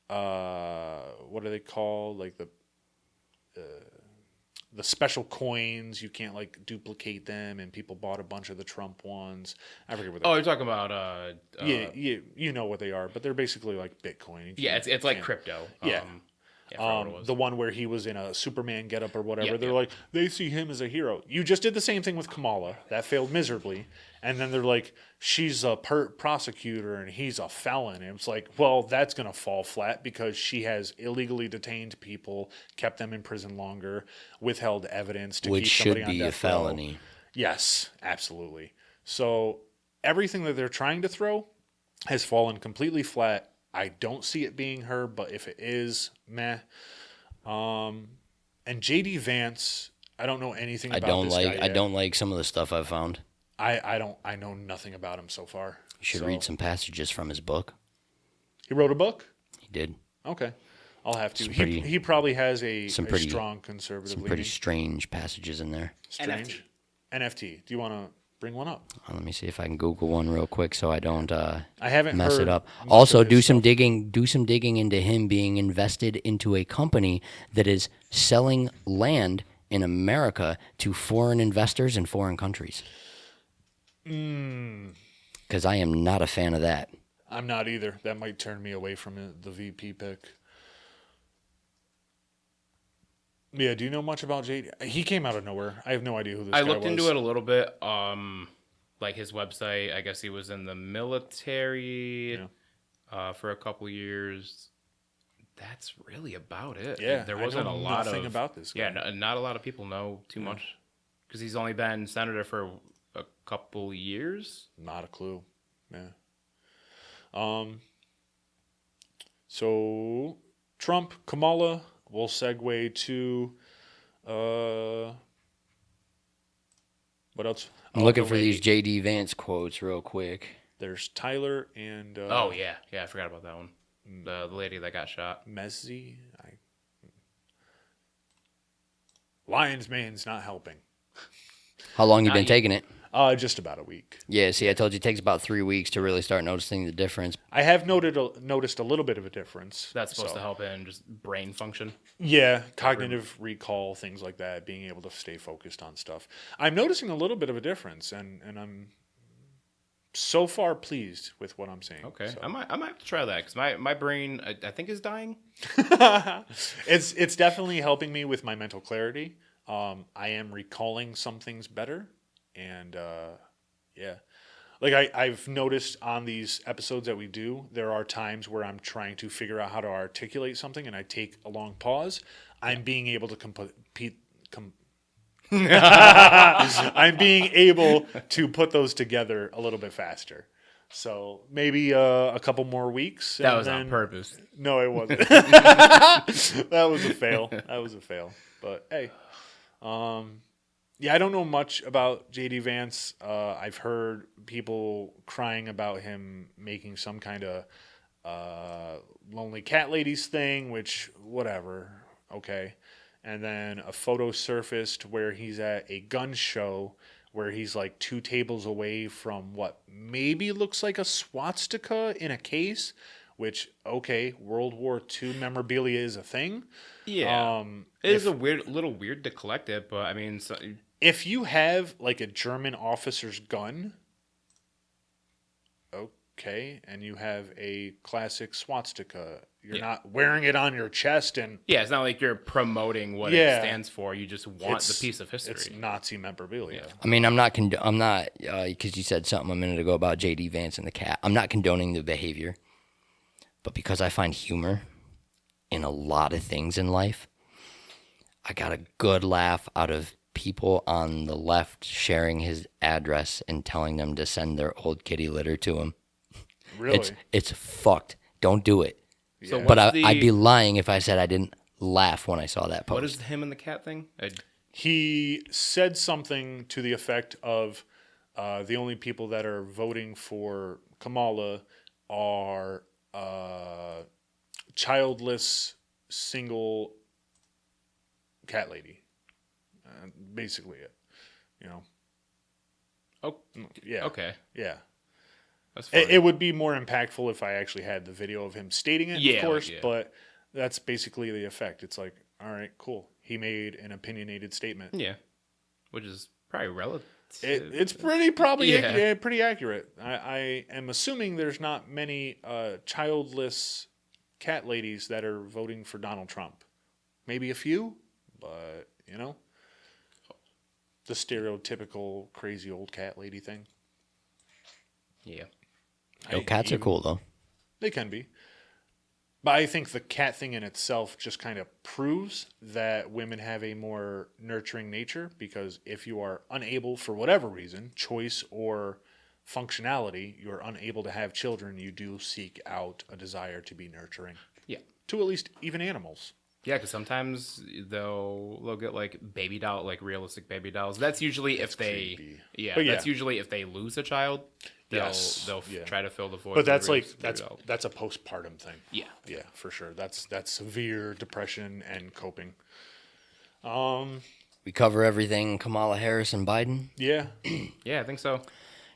what do they call like the the special coins, you can't like duplicate them, and people bought a bunch of the Trump ones. I forget what. Oh, you're talking about Yeah, you know what they are, but they're basically like Bitcoin. Yeah, it's like crypto. Yeah. I forgot what it was. The one where he was in a Superman getup or whatever. Yeah, They're yeah. like, they see him as a hero. You just did the same thing with Kamala. That failed miserably. And then they're like, she's a prosecutor and he's a felon. And it's like, well, that's going to fall flat because she has illegally detained people, kept them in prison longer, withheld evidence to Which keep somebody should on be a death row. felony. Yes, absolutely. So everything that they're trying to throw has fallen completely flat. I don't see it being her, but if it is, meh. And JD Vance, I don't know anything about this guy yet. I don't like some of the stuff I've found. I know nothing about him so far. You should read some passages from his book. He wrote a book? He did. Okay. I'll have to. Pretty, he probably has a pretty, strong conservative some leaning. pretty strange passages in there. Strange. NFT. Do you want to bring one up? Let me see if I can Google one real quick so I don't I haven't mess heard it up. much Also, of his do some stuff. digging. Do some digging into him being invested into a company that is selling land in America to foreign investors in foreign countries. Because I am not a fan of that. I'm not either. That might turn me away from the VP pick. Yeah, do you know much about JD? He came out of nowhere. I have no idea who this guy was. I looked into it a little bit. Like his website, I guess he was in the military for a couple years. That's really about it. Yeah, there I wasn't know a lot nothing about this guy. Yeah, not a lot of people know too much because he's only been senator for a couple years. Not a clue. Yeah. So Trump, Kamala. We'll segue to what else? I'm looking for these JD Vance quotes real quick. There's Tyler and Oh yeah, I forgot about that one. The lady that got shot. Massey. Lion's mane's not helping. How long you Not been yet. taking it? Just about a week. Yeah, see, I told you it takes about 3 weeks to really start noticing the difference. I have noticed a little bit of a difference. That's supposed so. to help in just brain function. Yeah, cognitive recall, things like that, being able to stay focused on stuff. I'm noticing a little bit of a difference, and I'm so far pleased with what I'm seeing. Okay, so. I might have to try that because my brain I think is dying. It's definitely helping me with my mental clarity. I am recalling some things better, and yeah. Like I've noticed on these episodes that we do, there are times where I'm trying to figure out how to articulate something, and I take a long pause. I'm being able to I'm being able to put those together a little bit faster. So maybe a couple more weeks. That and was on then- purpose. No, it wasn't. That was a fail. But hey, yeah, I don't know much about JD Vance. I've heard people crying about him making some kind of lonely cat ladies thing, which whatever, okay. And then a photo surfaced where he's at a gun show where he's like 2 tables away from what maybe looks like a swastika in a case, which, okay, World War II memorabilia is a thing. Yeah, it is a little weird to collect it, but I mean, If you have like a German officer's gun, okay, and you have a classic swastika, you're not wearing it on your chest, and yeah, it's not like you're promoting what it stands for. You just want the piece of history. It's Nazi memorabilia. I mean, I'm not because you said something a minute ago about JD Vance and the cat. I'm not condoning the behavior, but because I find humor in a lot of things in life, I got a good laugh out of people on the left sharing his address and telling them to send their old kitty litter to him. Really? It's fucked. Don't do it. So But what's I'd be lying if I said I didn't laugh when I saw that post. What is him and the cat thing? He said something to the effect of the only people that are voting for Kamala are childless, single cat lady. Basically it. You know? Oh, Yeah. okay. Yeah. That's funny. It would be more impactful if I actually had the video of him stating it, Yeah, of course, yeah. but that's basically the effect. It's like, all right, cool. he made an opinionated statement. Yeah, which is probably relative. It's pretty pretty accurate. I am assuming there's not many childless cat ladies that are voting for Donald Trump. Maybe a few, but the stereotypical crazy old cat lady thing. Yeah. Cats are cool though. They can be. But I think the cat thing in itself just kind of proves that women have a more nurturing nature, because if you are unable, for whatever reason, choice or functionality, you're unable to have children, you do seek out a desire to be nurturing. Yeah. To at least even animals. Yeah, because sometimes they'll get like baby doll, like realistic baby dolls. That's usually if they, creepy. that's usually if they lose a child, they'll try to fill the void. But that's with like realistic baby dolls. that's a postpartum thing. Yeah. Yeah, for sure. That's severe depression and coping. We cover everything Kamala Harris and Biden. Yeah. Yeah, I think so.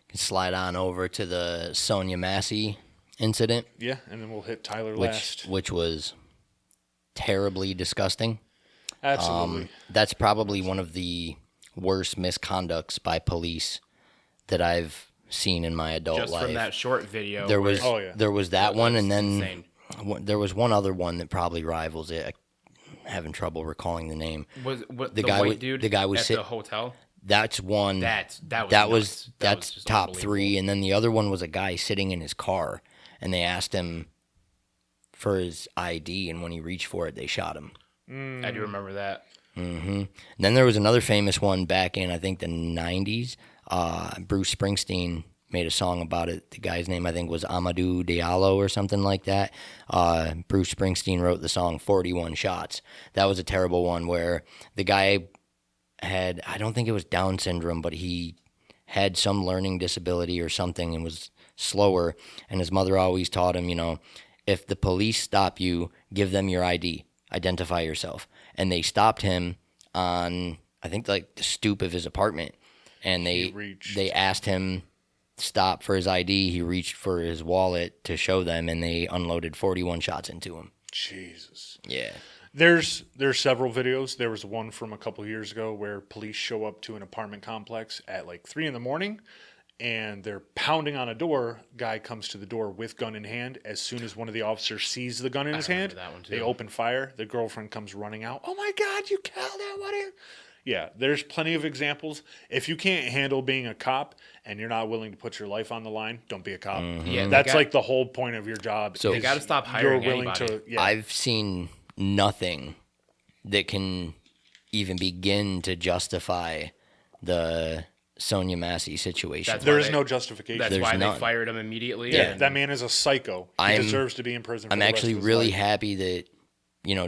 Can slide on over to the Sonya Massey incident, Yeah, and then we'll hit Tyler which last. was terribly disgusting. Absolutely. That's probably one of the worst misconducts by police that I've seen in my adult Just life. from that short video. There was yeah. there was that one, and then insane. there was one other one that probably rivals it. I'm having trouble recalling the name. Was the the guy white was- dude the guy was at sit- the hotel? That's one. That was that's nuts. That was just top unbelievable. 3, and then the other one was a guy sitting in his car, and they asked him for his ID, and when he reached for it, they shot him. I do remember that. And then there was another famous one back in, I think, the 90s. Bruce Springsteen made a song about it. The guy's name, I think, was Amadou Diallo or something like that. Bruce Springsteen wrote the song 41 Shots. That was a terrible one where the guy had, I don't think it was Down syndrome, but he had some learning disability or something and was slower. And his mother always taught him, if the police stop you, give them your ID. Identify yourself. And they stopped him on, I think, like the stoop of his apartment. And they asked him stop for his ID. He reached for his wallet to show them, and they unloaded 41 shots into him. Jesus. Yeah. There's several videos. There was one from a couple years ago where police show up to an apartment complex at like 3 a.m, and they're pounding on a door. Guy comes to the door with gun in hand. As soon as one of the officers sees the gun in his hand, that one too. they open fire. The girlfriend comes running out. Oh my God, you killed him! What are you? Yeah, there's plenty of examples. If you can't handle being a cop and you're not willing to put your life on the line, don't be a cop. Yeah, That's like the whole point of your job. So- is They gotta stop hiring You're willing anybody. to. Yeah. I've seen nothing that can even begin to justify the Sonya Massey situation. That's There why is they- no justification. That's There's why none. they fired him immediately. Yeah, and- that man is a psycho. He deserves to be in prison for I'm the rest actually of his really life. happy that,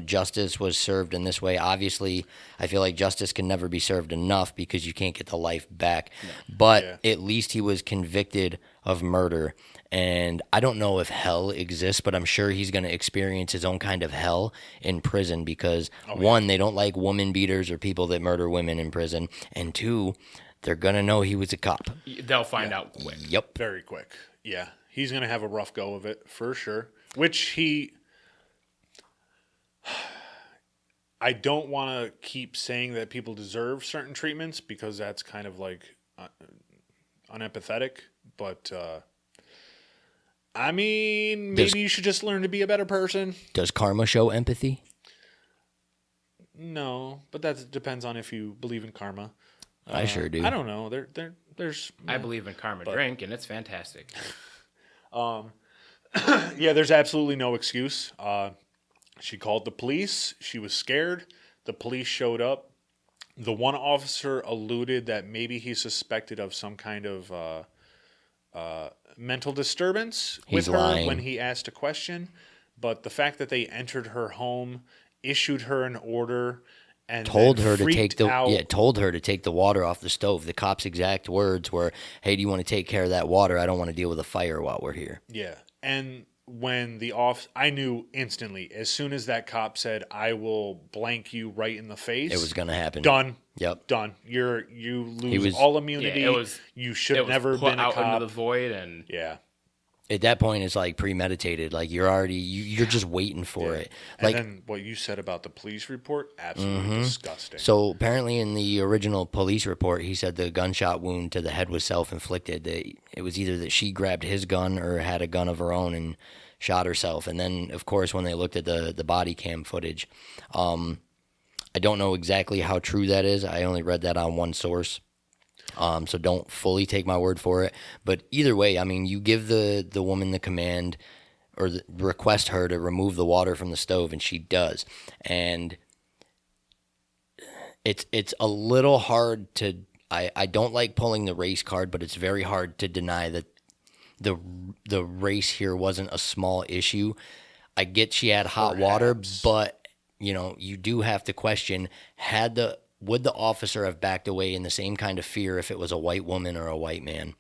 justice was served in this way. Obviously, I feel like justice can never be served enough because you can't get the life back. But at least he was convicted of murder. And I don't know if hell exists, but I'm sure he's going to experience his own kind of hell in prison because, one, they don't like woman beaters or people that murder women in prison. And two, they're going to know he was a cop. They'll find out quick. Yep. Very quick. Yeah. He's going to have a rough go of it for sure. Which he. I don't want to keep saying that people deserve certain treatments because that's kind of like unempathetic. But, I mean, maybe you should just learn to be a better person. Does karma show empathy? No, but that depends on if you believe in karma. I sure do. I don't know. There's. I believe in karma drink, and it's fantastic. Yeah, there's absolutely no excuse. She called the police. She was scared. The police showed up. The one officer alluded that maybe he suspected of some kind of mental disturbance with He's her lying. when he asked a question. But the fact that they entered her home, issued her an order, and told then her to freaked take out. told her to take the water off the stove. The cop's exact words were, "Hey, do you want to take care of that water? I don't want to deal with a fire while we're here." Yeah. And when I knew instantly, as soon as that cop said, "I will blank you right in the face," It was going to happen. done. Yep. Done. You lose was- all immunity. Yeah, it was. You should It have was never put been a out cop. into the void, and Yeah. At that point, it's like premeditated. Like you're already, you're just waiting for it. And Like, then what you said about the police report, absolutely disgusting. so apparently in the original police report, he said the gunshot wound to the head was self-inflicted. That it was either that she grabbed his gun or had a gun of her own and shot herself. And then, of course, when they looked at the body cam footage, I don't know exactly how true that is. I only read that on one source. So don't fully take my word for it. But either way, I mean, you give the woman the command or request her to remove the water from the stove, and she does. And it's a little hard to I don't like pulling the race card, but it's very hard to deny that the race here wasn't a small issue. I get she had hot water, but you do have to question would the officer have backed away in the same kind of fear if it was a white woman or a white man?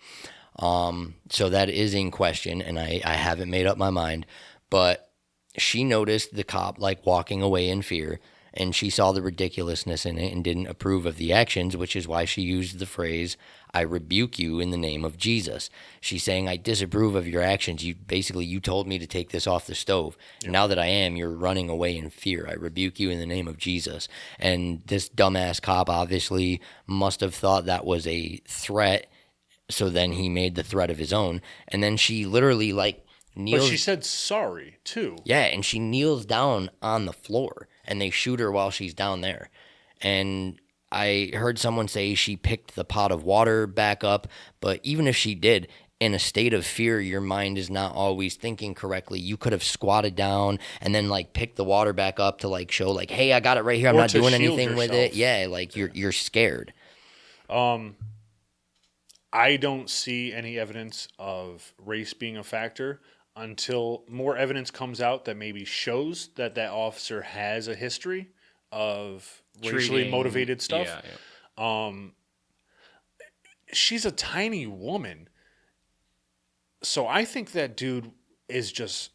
So that is in question, and I haven't made up my mind. But she noticed the cop like walking away in fear, and she saw the ridiculousness in it and didn't approve of the actions, which is why she used the phrase, "I rebuke you in the name of Jesus." She's saying, "I disapprove of your actions. You told me to take this off the stove. And now that I am, you're running away in fear. I rebuke you in the name of Jesus." And this dumbass cop obviously must have thought that was a threat. So then he made the threat of his own. And then she literally kneels. But she said sorry, too. Yeah, and she kneels down on the floor, and they shoot her while she's down there. And I heard someone say she picked the pot of water back up, but even if she did, in a state of fear, your mind is not always thinking correctly. You could have squatted down and then picked the water back up to show hey, I got it right here. I'm not doing anything with it. Yeah, you're scared. I don't see any evidence of race being a factor until more evidence comes out that maybe shows that officer has a history of racially motivated stuff. Yeah. She's a tiny woman. So I think that dude is just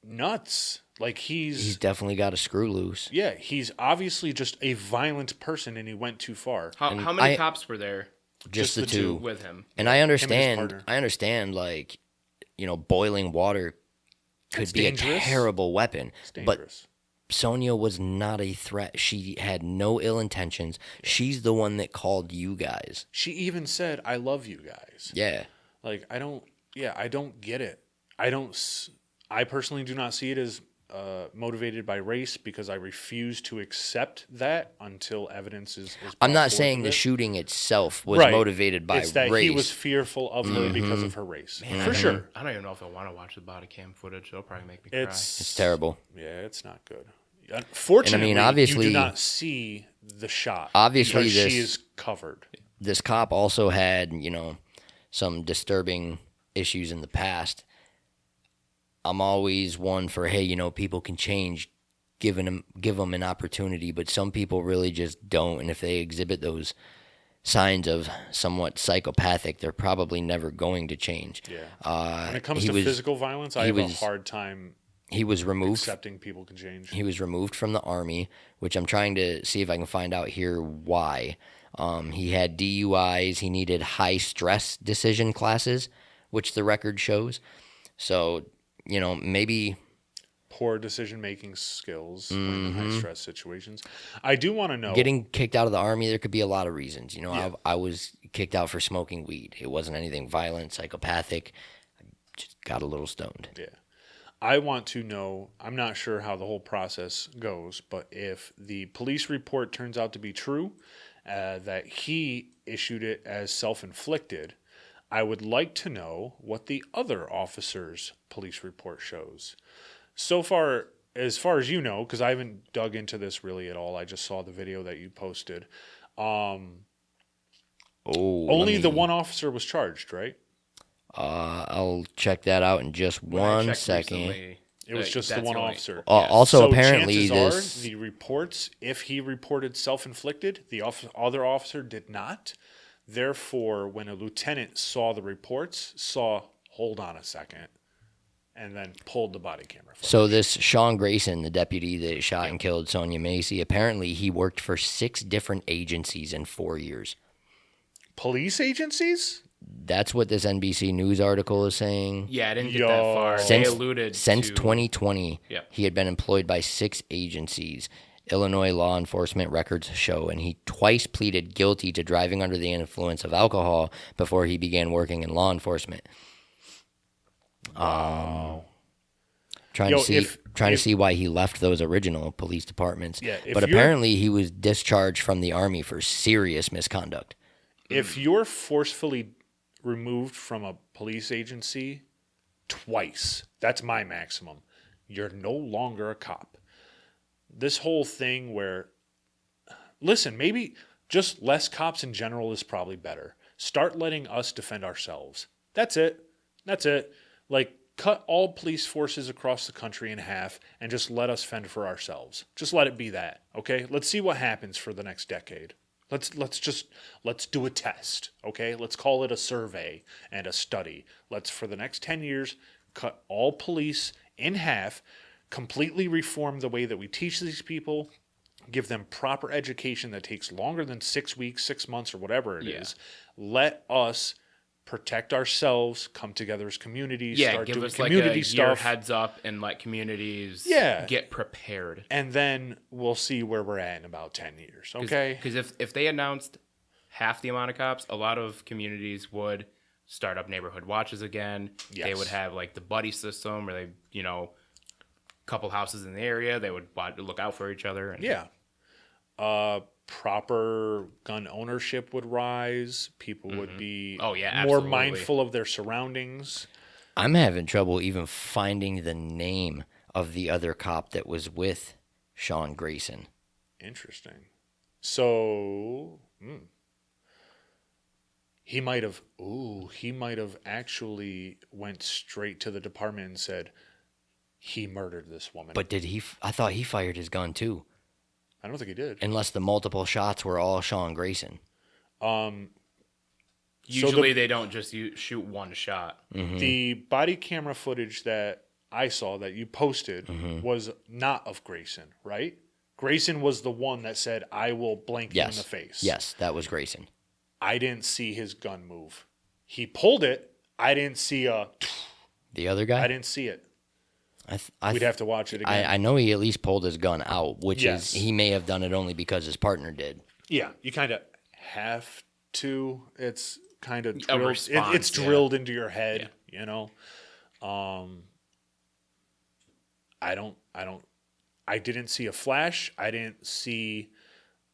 nuts. He's definitely got a screw loose. Yeah, he's obviously just a violent person, and he went too far. How many cops were there? Just the two with him. And I understand, boiling water could be dangerous. A terrible weapon. It's dangerous. But Sonya was not a threat. She had no ill intentions. She's the one that called you guys. She even said, "I love you guys." Yeah. I don't get it. I personally do not see it as motivated by race because I refuse to accept that until evidence is I'm not brought saying forth the of it. shooting itself was Right. motivated by It's that race. he was fearful of her because of her race. For sure. I don't even know if I want to watch the body cam footage. It'll probably make me cry. It's terrible. Yeah, it's not good. Unfortunately, obviously, you do not see the shot. Obviously, because she is covered. This cop also had, some disturbing issues in the past. I'm always one for, hey, people can change, give them an opportunity, but some people really just don't. And if they exhibit those signs of somewhat psychopathic, they're probably never going to change. Yeah. When it comes to physical violence, I have a hard time accepting people can change. He was removed from the Army, which I'm trying to see if I can find out here why. He had DUIs. He needed high stress decision classes, which the record shows. So, maybe poor decision-making skills in high stress situations. I do want to know. Getting kicked out of the Army, there could be a lot of reasons. I was kicked out for smoking weed. It wasn't anything violent, psychopathic. I just got a little stoned. Yeah. I want to know, I'm not sure how the whole process goes, but if the police report turns out to be true, that he issued it as self-inflicted, I would like to know what the other officer's police report shows. So far, as far as you know, because I haven't dug into this really at all, I just saw the video that you posted. Only the one officer was charged, right? I'll check that out in just one second. Recently, It was just the one officer. Also, So apparently, chances are the reports, if he reported self-inflicted, the other officer did not. Therefore, when a lieutenant saw the reports, hold on a second, and then pulled the body camera footage. So this Sean Grayson, the deputy that shot and killed Sonya Massey, apparently he worked for 6 different agencies in 4 years. Police agencies? That's what this NBC News article is saying. Yeah, I didn't get that far. They Since alluded since to 2020, Yep. he had been employed by 6 agencies. Illinois law enforcement records show, and he twice pleaded guilty to driving under the influence of alcohol before he began working in law enforcement. Trying to see why he left those original police departments. Yeah, but apparently he was discharged from the Army for serious misconduct. If you're forcefully removed from a police agency twice, that's my maximum. You're no longer a cop. This whole thing where, listen, maybe just less cops in general is probably better. Start letting us defend ourselves. That's it. Like, cut all police forces across the country in half and just let us fend for ourselves. Just let it be that, okay? Let's see what happens for the next decade. Let's do a test, okay? Let's call it a survey and a study. Let's, for the next 10 years, cut all police in half, completely reform the way that we teach these people, give them proper education that takes longer than 6 weeks, 6 months, or whatever it is. Let us protect ourselves, come together as communities, start give doing us community like a stuff. year heads up and let communities get prepared. And then we'll see where we're at in about 10 years, okay? Because if they announced half the amount of cops, a lot of communities would start up neighborhood watches again. Yes. They would have like the buddy system where they, couple houses in the area, they would look out for each other. And, Yeah. Proper gun ownership would rise. People would be more absolutely. mindful of their surroundings. I'm having trouble even finding the name of the other cop that was with Sean Grayson. Interesting. So, he might have actually went straight to the department and said, he murdered this woman. But I thought he fired his gun too. I don't think he did. Unless the multiple shots were all Sean Grayson. Usually they don't just shoot one shot. Mm-hmm. The body camera footage that I saw that you posted was not of Grayson, right? Grayson was the one that said, I will blank you in the face. Yes, that was Grayson. I didn't see his gun move. He pulled it. I didn't see the other guy? I didn't see it. We'd have to watch it again. I know he at least pulled his gun out, which yes. is he may have done it only because his partner did. Yeah, you kind of have to. It's kind of a response, it's drilled into your head, you know. I didn't see a flash. I didn't see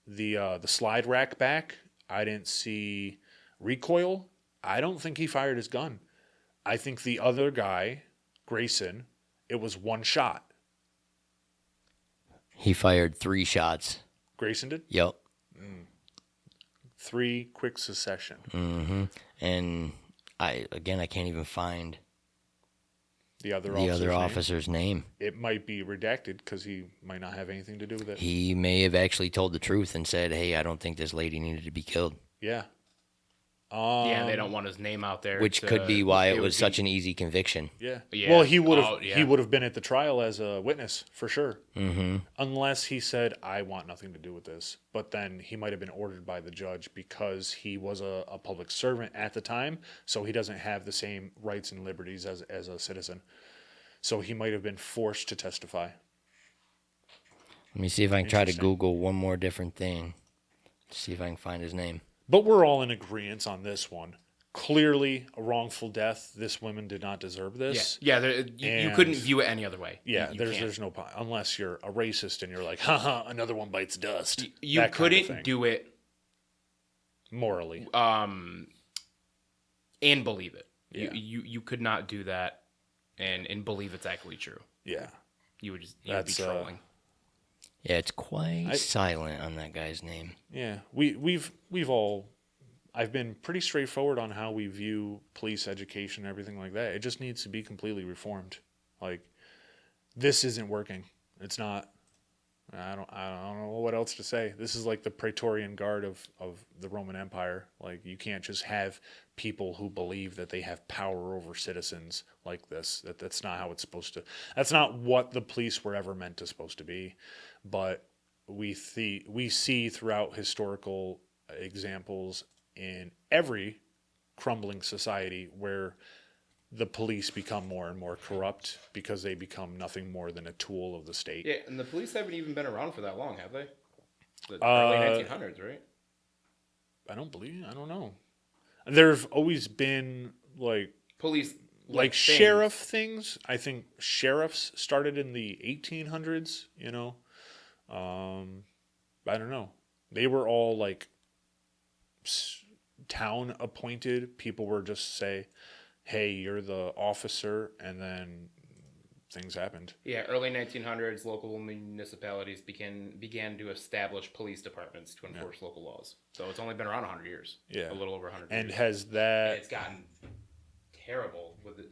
the slide rack back. I didn't see recoil. I don't think he fired his gun. I think the other guy, Grayson, it was one shot. He fired 3 shots. Grayson did? Yep. 3 quick succession. Mm-hmm. And I can't even find the other officer's name. It might be redacted because he might not have anything to do with it. He may have actually told the truth and said, hey, I don't think this lady needed to be killed. Yeah. They don't want his name out there. Which could be why it was such an easy conviction. Yeah. Well, he would have been at the trial as a witness for sure. Mm-hmm. Unless he said, I want nothing to do with this. But then he might have been ordered by the judge because he was a public servant at the time, so he doesn't have the same rights and liberties as a citizen. So he might have been forced to testify. Let me see if I can try to Google one more different thing to see if I can find his name. But we're all in agreement on this one. Clearly, a wrongful death. This woman did not deserve this. Yeah. You couldn't view it any other way. Yeah, there's no point. Unless you're a racist and you're like, haha, another one bites dust. You couldn't do it morally. And believe it. Yeah. You could not do that and believe it's actually true. Yeah. You would be trolling. Yeah, it's quite silent on that guy's name. Yeah, we've all. I've been pretty straightforward on how we view police education and everything like that. It just needs to be completely reformed. Like, this isn't working. It's not. I don't know what else to say. This is like the Praetorian Guard of the Roman Empire. Like, you can't just have people who believe that they have power over citizens like this. That's not how it's supposed to. That's not what the police were ever meant to supposed to be. But we see throughout historical examples in every crumbling society where the police become more and more corrupt because they become nothing more than a tool of the state. Yeah, and the police haven't even been around for that long, have they? The early 1900s, right? I don't know. There've always been like Police like things. sheriff things. I think sheriffs started in the 1800s, you know. I don't know. They were all like town appointed. People were just say, hey, you're the officer, and then things happened. Yeah, early 1900s, local municipalities began to establish police departments to enforce local laws. So it's only been around 100 years. Yeah. A little over 100 And years. has that... And it's gotten terrible with it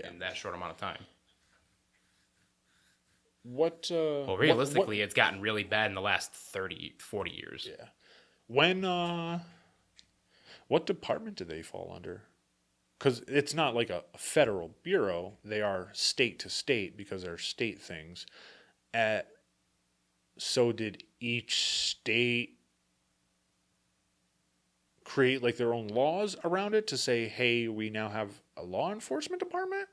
in that short amount of time. What... Well, realistically, it's gotten really bad in the last 30, 40 years. Yeah. When... what department do they fall under? Because it's not like a federal bureau. They are state to state because they're state things. So did each state create like their own laws around it to say, hey, we now have a law enforcement department?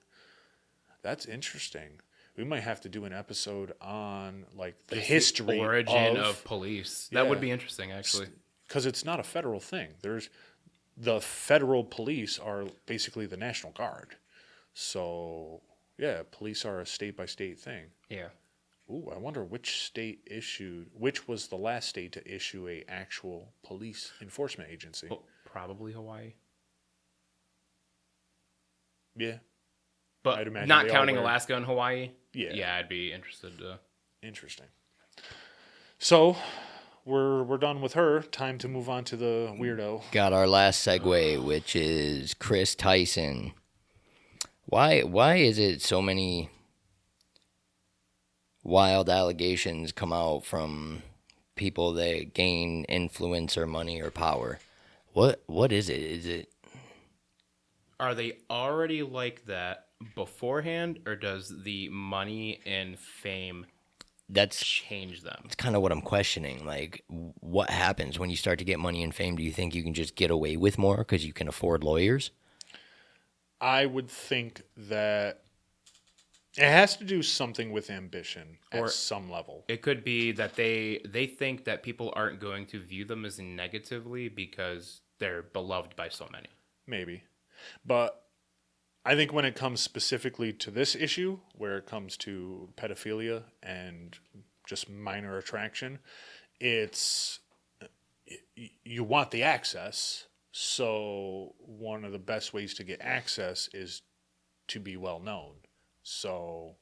That's interesting. We might have to do an episode on like the history, the origin of police. That would be interesting, actually. Because it's not a federal thing. The federal police are basically the National Guard. So, yeah, police are a state-by-state thing. Yeah. Ooh, I wonder which was the last state to issue a actual police enforcement agency? Well, probably Hawaii. Yeah. But I'd imagine not they counting all were. Alaska and Hawaii? Yeah. Yeah, I'd be interested to... Interesting. So... We're done with her. Time to move on to the weirdo. Got our last segue, which is Kris Tyson. Why is it so many wild allegations come out from people that gain influence or money or power? What is it? Is it... Are they already like that beforehand, or does the money and fame change them? It's kind of what I'm questioning. Like, what happens when you start to get money and fame? Do you think you can just get away with more because you can afford lawyers? I would think that it has to do something with ambition at some level. It could be that they think that people aren't going to view them as negatively because they're beloved by so many. Maybe. But I think when it comes specifically to this issue, where it comes to pedophilia and just minor attraction, it's you want the access. So one of the best ways to get access is to be well known. So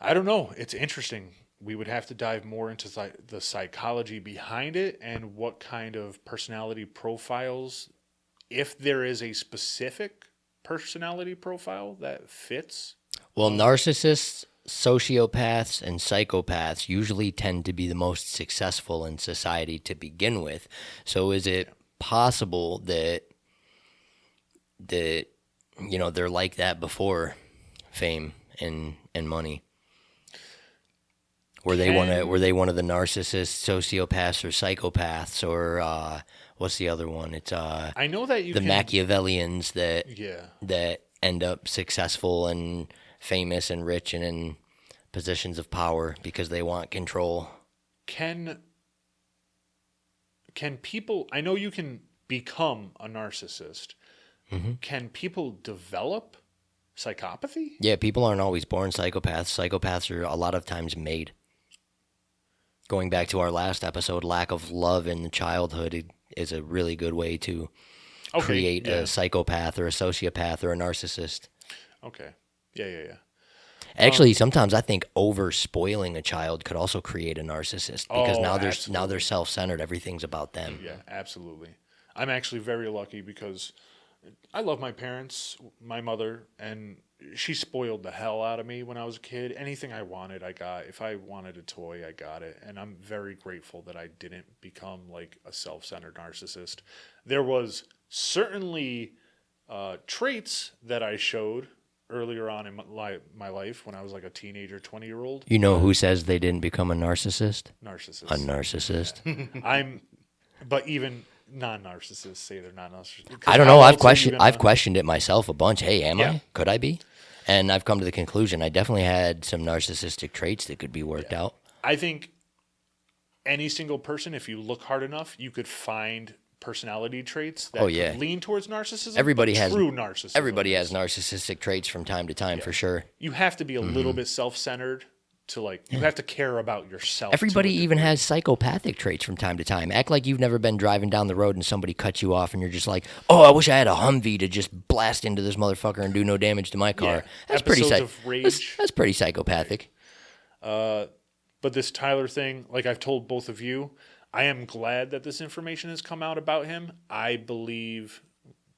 I don't know. It's interesting. We would have to dive more into the psychology behind it and what kind of personality profiles, if there is a specific personality profile that fits. Well, narcissists, sociopaths, and psychopaths usually tend to be the most successful in society to begin with. So is it possible that they're like that before fame and money? Were they one of the narcissists, sociopaths, or psychopaths, or what's the other one? It's I know that the Machiavellians that end up successful and famous and rich and in positions of power because they want control. Can people? I know you can become a narcissist. Mm-hmm. Can people develop psychopathy? Yeah, people aren't always born psychopaths. Psychopaths are a lot of times made. Going back to our last episode, lack of love in childhood is a really good way to create a psychopath or a sociopath or a narcissist. Okay. Yeah. Actually, sometimes I think over spoiling a child could also create a narcissist because now they're self-centered. Everything's about them. Yeah, absolutely. I'm actually very lucky because I love my parents, my mother, and she spoiled the hell out of me when I was a kid. Anything I wanted, I got. If I wanted a toy, I got it. And I'm very grateful that I didn't become like a self-centered narcissist. There was certainly traits that I showed earlier on in my life when I was like a teenager, 20-year-old. You know who says they didn't become a narcissist? Narcissist. A narcissist. But even non-narcissists say they're not narcissists? I don't know. I've questioned it myself a bunch. Hey, am Yeah. I? Could I be? And I've come to the conclusion I definitely had some narcissistic traits that could be worked out. I think any single person, if you look hard enough, you could find personality traits that could lean towards narcissism. Everybody but has true narcissism. Everybody has narcissistic traits from time to time, for sure. You have to be a little bit self-centered to you have to care about yourself. Everybody even has psychopathic traits from time to time. Act like you've never been driving down the road and somebody cuts you off and you're just like, oh, I wish I had a Humvee to just blast into this motherfucker and do no damage to my car. Yeah. That's Episodes pretty of rage. That's pretty psychopathic. But this Tyler thing, like I've told both of you, I am glad that this information has come out about him. I believe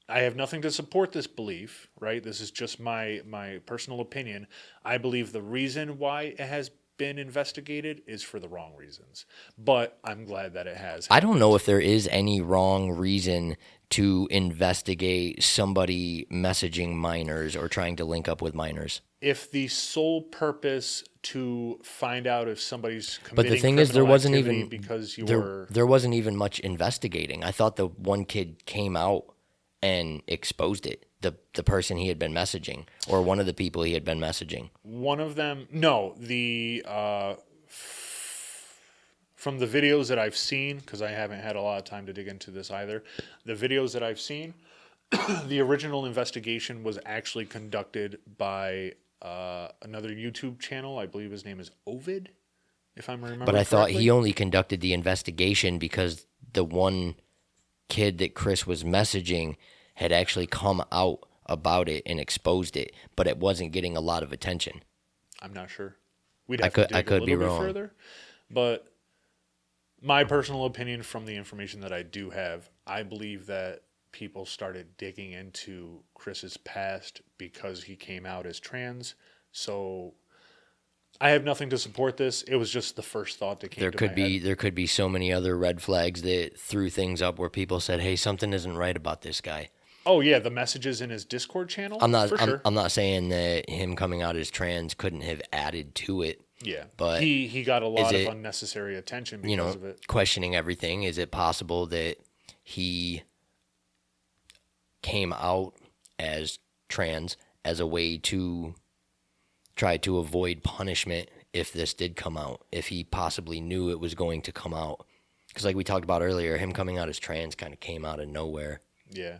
I have nothing to support this belief, right? This is just my personal opinion. I believe the reason why it has been investigated is for the wrong reasons. But I'm glad that it has. I don't know if there is any wrong reason to investigate somebody messaging minors or trying to link up with minors. If the sole purpose to find out if somebody's committing but the thing is, there wasn't even because there wasn't even much investigating. I thought the one kid came out and exposed it. The person he had been messaging, or one of the people he had been messaging. One of them, no, from the videos that I've seen, because I haven't had a lot of time to dig into this either. The videos that I've seen, the original investigation was actually conducted by another YouTube channel. I believe his name is Ovid, if I'm remembering But I thought correctly. he only conducted the investigation because the one kid that Kris was messaging had actually come out about it and exposed it, but it wasn't getting a lot of attention. I'm not sure. We'd have to dig a little bit further. But my personal opinion from the information that I do have, I believe that people started digging into Kris's past because he came out as trans. So I have nothing to support this. It was just the first thought that came to my head. There could be so many other red flags that threw things up where people said, "Hey, something isn't right about this guy." Oh yeah, the messages in his Discord channel. I'm not sure. I'm not saying that him coming out as trans couldn't have added to it. Yeah, but he got a lot of unnecessary attention because of it. Questioning everything. Is it possible that he came out as trans as a way to try to avoid punishment if this did come out? If he possibly knew it was going to come out? Because like we talked about earlier, him coming out as trans kind of came out of nowhere. Yeah.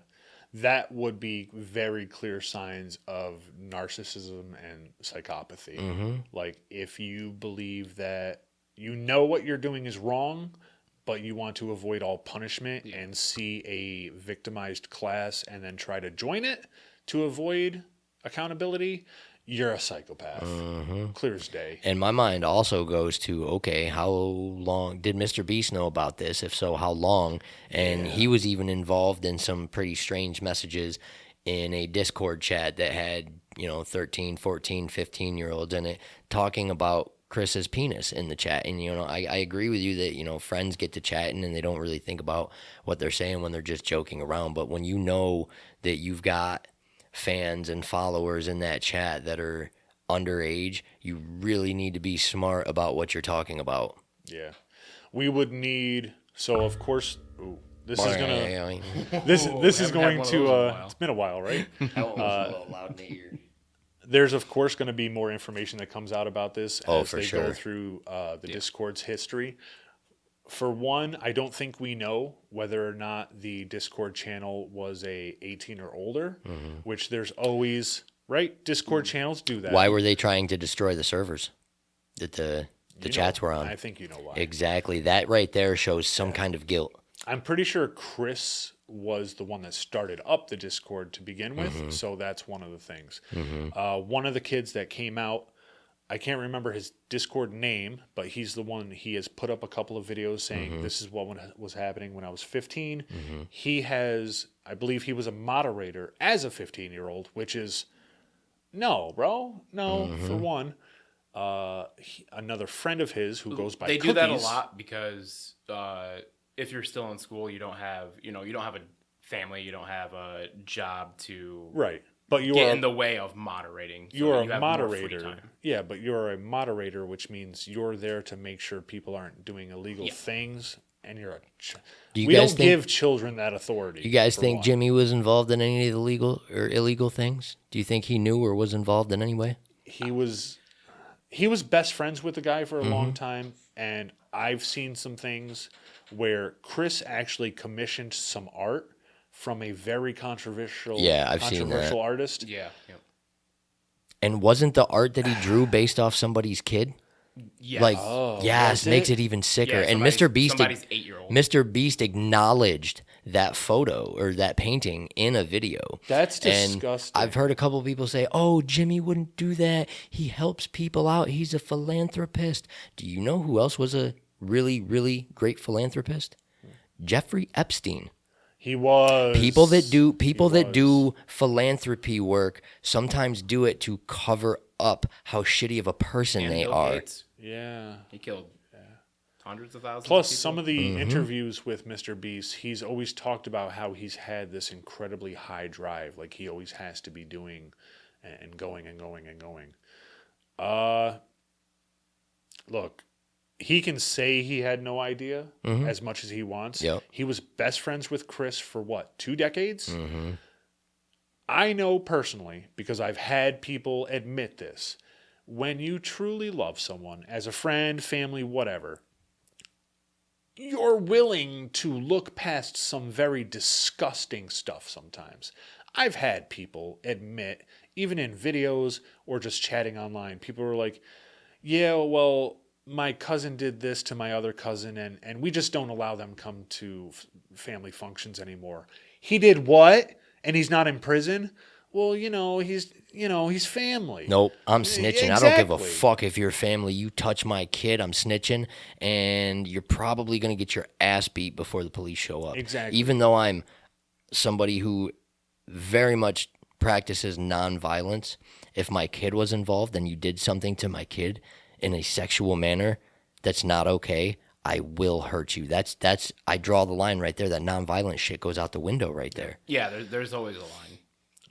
That would be very clear signs of narcissism and psychopathy. Mm-hmm. Like if you believe that you know what you're doing is wrong, but you want to avoid all punishment and see a victimized class and then try to join it to avoid accountability, you're a psychopath. Mm-hmm. Clear as day. And my mind also goes to, okay, how long did Mr. Beast know about this? If so, how long? And he was even involved in some pretty strange messages in a Discord chat that had, 13, 14, 15-year-olds in it talking about Kris's penis in the chat. And, I agree with you that, friends get to chatting and they don't really think about what they're saying when they're just joking around. But when you know that you've got fans and followers in that chat that are underage, you really need to be smart about what you're talking about. Yeah. We would need, so of course, this is going to, this is going to, it's been a while, right? That one was a little loud in the ear. There's of course going to be more information that comes out about this as for they sure. go through the Discord's history. For one, I don't think we know whether or not the Discord channel was a 18 or older, which there's always, right? Discord channels do that. Why were they trying to destroy the servers that the chats were on? I think you know why. Exactly. That right there shows some kind of guilt. I'm pretty sure Kris was the one that started up the Discord to begin with, so that's one of the things. One of the kids that came out, I can't remember his Discord name, but he's the one, he has put up a couple of videos saying this is what was happening when I was 15. He has, I believe he was a moderator as a 15-year-old, which is, no, bro. No, for one. Another friend of his who goes by They Cookies. do that a lot because if you're still in school, you don't have, you don't have a family, you don't have a job to Right. But you get are in the way of moderating. So you're you a have more free moderator. time. Yeah, but you're a moderator, which means you're there to make sure people aren't doing illegal things. and you're a Do you we guys don't think- give children that authority. You guys for think one. Jimmy was involved in any of the legal or illegal things? Do you think he knew or was involved in any way? He was best friends with the guy for a long Mm-hmm. time, and I've seen some things where Kris actually commissioned some art from a very controversial Yeah, I've seen that. artist. Yeah. Yep. And wasn't the art that he drew based off somebody's kid? Yes. Like, was yes, makes it? it even sicker. Yeah, and somebody's 8-year-old. Mr. Beast acknowledged that photo or that painting in a video. That's And disgusting. I've heard a couple people say, "Oh, Jimmy wouldn't do that. He helps people out. He's a philanthropist." Do you know who else was a really, really great philanthropist? Jeffrey Epstein. He was People that was. do philanthropy work sometimes do it to cover up how shitty of a person And they Bill are. Gates. Yeah. He killed hundreds of thousands. Plus, of people. some of the Mm-hmm. interviews with Mr. Beast, he's always talked about how he's had this incredibly high drive. Like, he always has to be doing and going and going and going. Look, he can say he had no idea as much as he wants. Yep. He was best friends with Kris for what, 2 decades? Mm-hmm. I know personally, because I've had people admit this, when you truly love someone, as a friend, family, whatever, you're willing to look past some very disgusting stuff sometimes. I've had people admit, even in videos or just chatting online, people were like, yeah, well, my cousin did this to my other cousin, and we just don't allow them come to family functions anymore. He did what? And he's not in prison? Well, he's family. Nope, I'm snitching. I don't give a Exactly. fuck if you're family. You touch my kid, I'm snitching, and you're probably going to get your ass beat before the police show up. Exactly. Even though I'm somebody who very much practices nonviolence, if my kid was involved and you did something to my kid in a sexual manner that's not okay, I will hurt you. That's I draw the line right there. That nonviolent shit goes out the window right there. Yeah, there's always a line.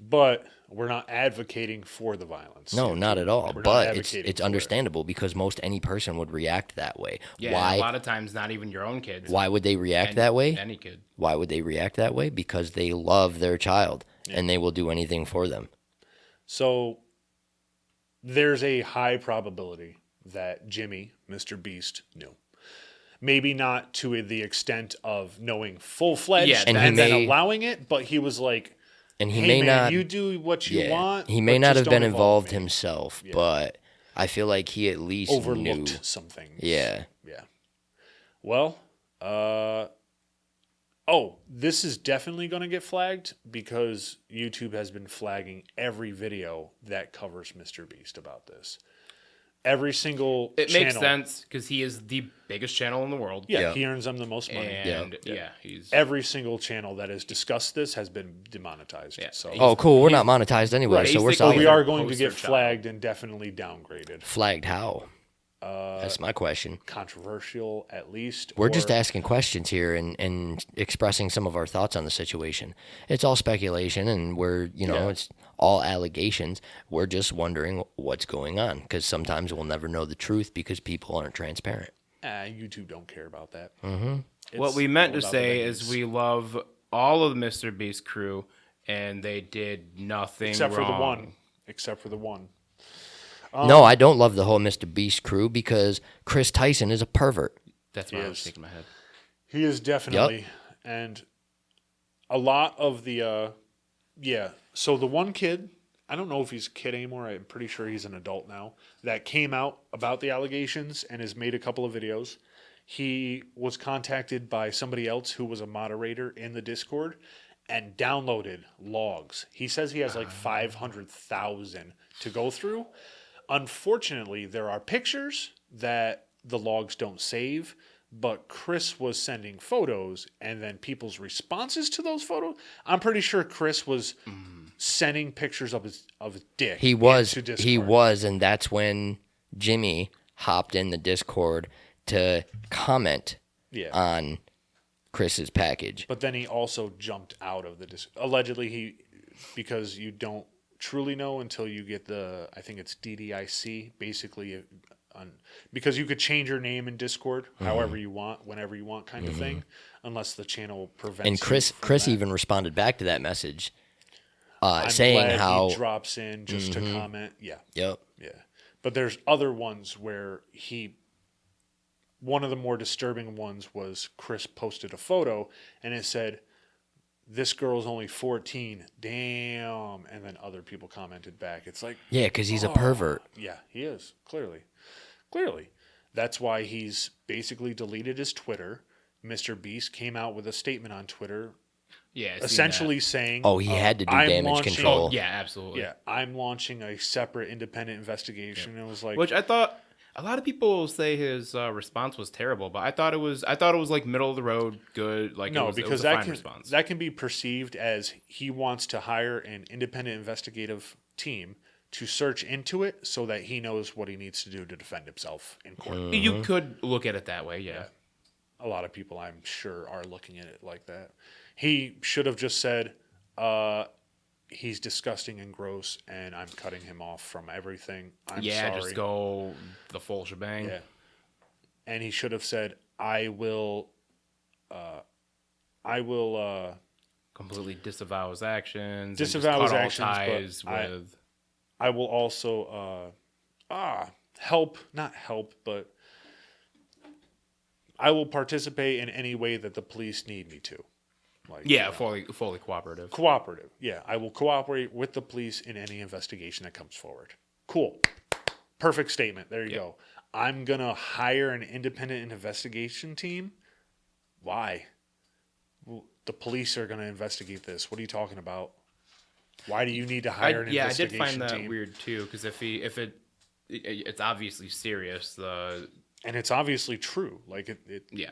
But we're not advocating for the violence. No, not at all. We're not But advocating it's for it. understandable because most any person would react that way. Yeah, Why? and a lot of times not even your own kids. Why would they react Any- that way? Any kid. Why would they react that way? Because they love their child and they will do anything for them. So there's a high probability that Jimmy, Mr. Beast, knew. Maybe not to the extent of knowing full-fledged Yeah, and, and then he may- allowing it, but he was like, And he hey, may man, not. you do what you want. He may but not just have been don't involve involved me." himself, but I feel like he at least Overlooked knew. some things. Yeah. Yeah. Well, this is definitely going to get flagged because YouTube has been flagging every video that covers Mr. Beast about this. Every single It channel. makes sense because he is the biggest channel in the world. Yeah, Yeah. he earns them the most money. And yeah, he's Every single channel that has discussed this has been demonetized. Yeah. So Oh, cool. We're not monetized anyway, so we're basically- solid. we He's are our going to poster get child. flagged and definitely downgraded. Flagged how? That's my question. Controversial, at least. We're just or- asking questions here and expressing some of our thoughts on the situation. It's all speculation, and it's all allegations. We're just wondering what's going on because sometimes we'll never know the truth because people aren't transparent. YouTube don't care about that. what we meant to It's all say about the is venues. we love all of the Mr. Beast crew, and they did nothing Except wrong. for the one. Except for the one. No, I don't love the whole Mr. Beast crew because Kris Tyson is a pervert. That's why I was is. shaking my head. He is definitely. And a lot of the, So the one kid, I don't know if he's a kid anymore. I'm pretty sure he's an adult now, that came out about the allegations and has made a couple of videos. He was contacted by somebody else who was a moderator in the Discord and downloaded logs. He says he has like 500,000 to go through. Unfortunately, there are pictures that the logs don't save, but Kris was sending photos and then people's responses to those photos. I'm pretty sure Kris was sending pictures of his dick. He was, into Discord. and that's when Jimmy hopped in the Discord to comment Yeah. on Chris's package. But then he also jumped out of the allegedly because you don't truly know until you get I think it's DDIC, basically because you could change your name in Discord however you want, whenever you want, kind of thing, unless the channel prevents. And Kris even responded back to that message, I'm saying glad how he drops in just to comment. Yeah, Yep. yeah. But there's other ones where one of the more disturbing ones was Kris posted a photo and it said, "This girl's only 14. Damn." And then other people commented back. It's like, Yeah, because he's a pervert. yeah, he is. Clearly. That's why he's basically deleted his Twitter. Mr. Beast came out with a statement on Twitter Yeah, essentially saying, Oh, he had to do I'm damage launching- control. Oh, yeah, absolutely. yeah, I'm launching a separate independent investigation. And it was like, Which I thought a lot of people say his response was terrible, but I thought it was like middle of the road, good. Like no, it was because a that fine can response. that can be perceived as he wants to hire an independent investigative team to search into it so that he knows what he needs to do to defend himself in court. You could look at it that way, yeah. A lot of people, I'm sure, are looking at it like that. He should have just said, he's disgusting and gross, and I'm cutting him off from everything. I'm sorry. Just go the full shebang. Yeah. And he should have said, I will Completely disavow his actions. Disavow his cut actions, all but ties with. I will also not help, but I will participate in any way that the police need me to. Like, Yeah, fully cooperative. cooperative. Yeah, I will cooperate with the police in any investigation that comes forward. Cool. Perfect statement. There you go. I'm going to hire an independent investigation team. Why? Well, the police are going to investigate this. What are you talking about? Why do you need to hire an I did investigation find that team? weird too, because it's obviously serious. And it's obviously true. Like Yeah.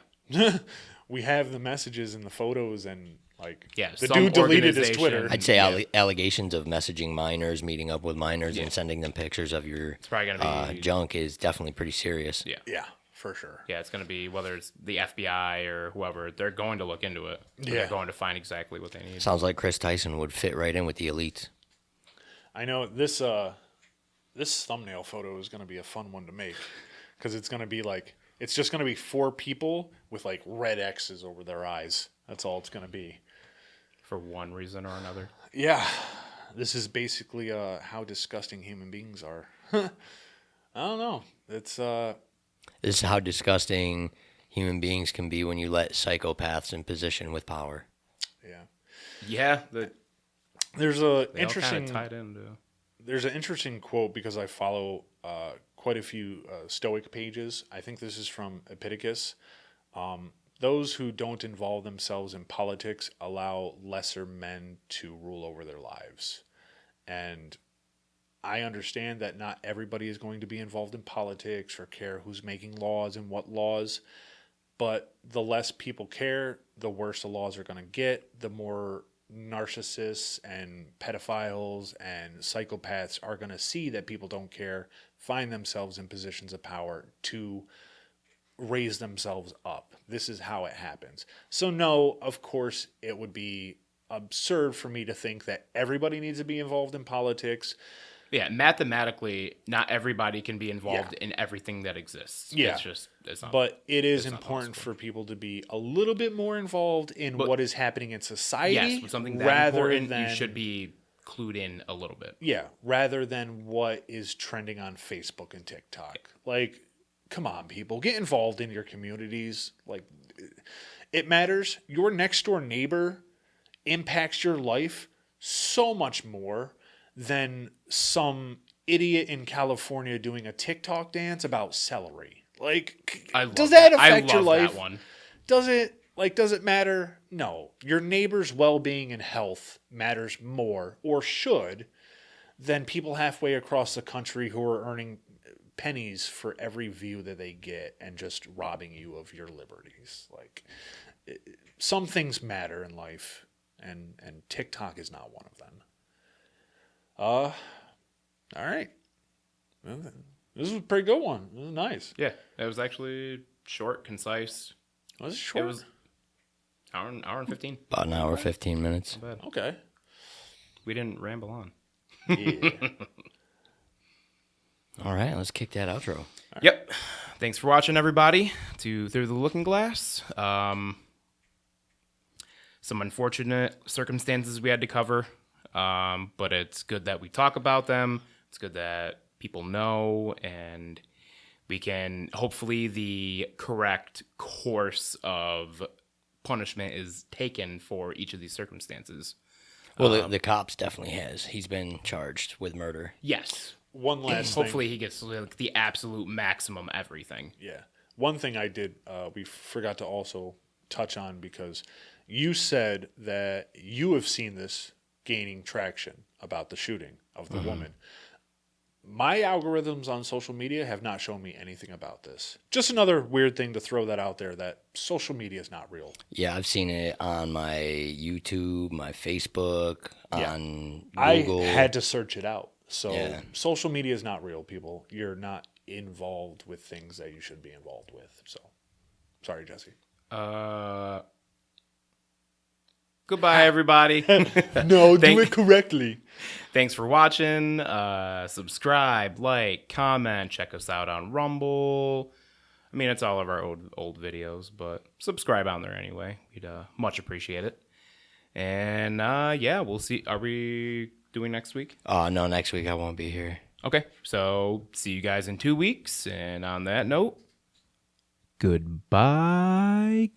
we have the messages and the photos and like the some dude deleted his organization- Twitter. I'd say allegations of messaging minors, meeting up with minors, and sending them pictures of your probably gonna be- junk is definitely pretty serious. Yeah. Yeah, for sure. Yeah, it's going to be whether it's the FBI or whoever, they're going to look into it. Yeah. They're going to find exactly what they need. Sounds like Kris Tyson would fit right in with the elites. I know this thumbnail photo is going to be a fun one to make because it's going to be like it's just going to be 4 people with like red X's over their eyes. That's all it's going to be. For one reason or another. Yeah, this is basically how disgusting human beings are. I don't know. It's This is how disgusting human beings can be when you let psychopaths in position with power. yeah. Yeah, There's a they all interesting kind of tied into. There's an interesting quote because I follow quite a few Stoic pages. I think this is from Epictetus. Those who don't involve themselves in politics allow lesser men to rule over their lives. And I understand that not everybody is going to be involved in politics or care who's making laws and what laws. But the less people care, the worse the laws are going to get, the more narcissists and pedophiles and psychopaths are going to see that people don't care, find themselves in positions of power to raise themselves up. This is how it happens. So no, of course, it would be absurd for me to think that everybody needs to be involved in politics. Yeah, mathematically, not everybody can be involved in everything that exists. Yeah. It's not. But it is not important possible. for people to be a little bit more involved in what is happening in society. Yes, with something that rather important, than you should be clued in a little bit. Yeah, rather than what is trending on Facebook and TikTok. Like, come on, people, get involved in your communities. Like, it matters. Your next door neighbor impacts your life so much more than some idiot in California doing a TikTok dance about celery. Like, does that affect your life? That one. Does it matter? No. Your neighbor's well-being and health matters more, or should, than people halfway across the country who are earning pennies for every view that they get and just robbing you of your liberties. Like, some things matter in life, and TikTok is not one of them. All right. This was a pretty good one. This was nice. Yeah, it was actually short, concise. Was it short? It was hour and 15. About an hour, 15 minutes. Not bad. Okay. We didn't ramble on. Yeah. All right, let's kick that outro. Yep. Thanks for watching, everybody, to Through the Looking Glass. Some unfortunate circumstances we had to cover, but it's good that we talk about them. It's good that people know, and we can, hopefully the correct course of punishment is taken for each of these circumstances. Well, the cops definitely has. He's been charged with murder. Yes. One last thing. Hopefully he gets like the absolute maximum everything. Yeah. One thing I did, we forgot to also touch on, because you said that you have seen this gaining traction about the shooting of the woman. My algorithms on social media have not shown me anything about this. Just another weird thing to throw that out there, that social media is not real. Yeah, I've seen it on my YouTube, my Facebook, on I Google. had to search it out. So Yeah. social media is not real, people. You're not involved with things that you should be involved with. So sorry, Jesse. Goodbye, everybody. No, do it correctly. Thanks for watching. Subscribe, like, comment. Check us out on Rumble. I mean, it's all of our old videos, but subscribe on there anyway. We'd much appreciate it. And yeah, we'll see. Are we doing next week? Oh, no, next week I won't be here. Okay, so see you guys in 2 weeks. And on that note, goodbye.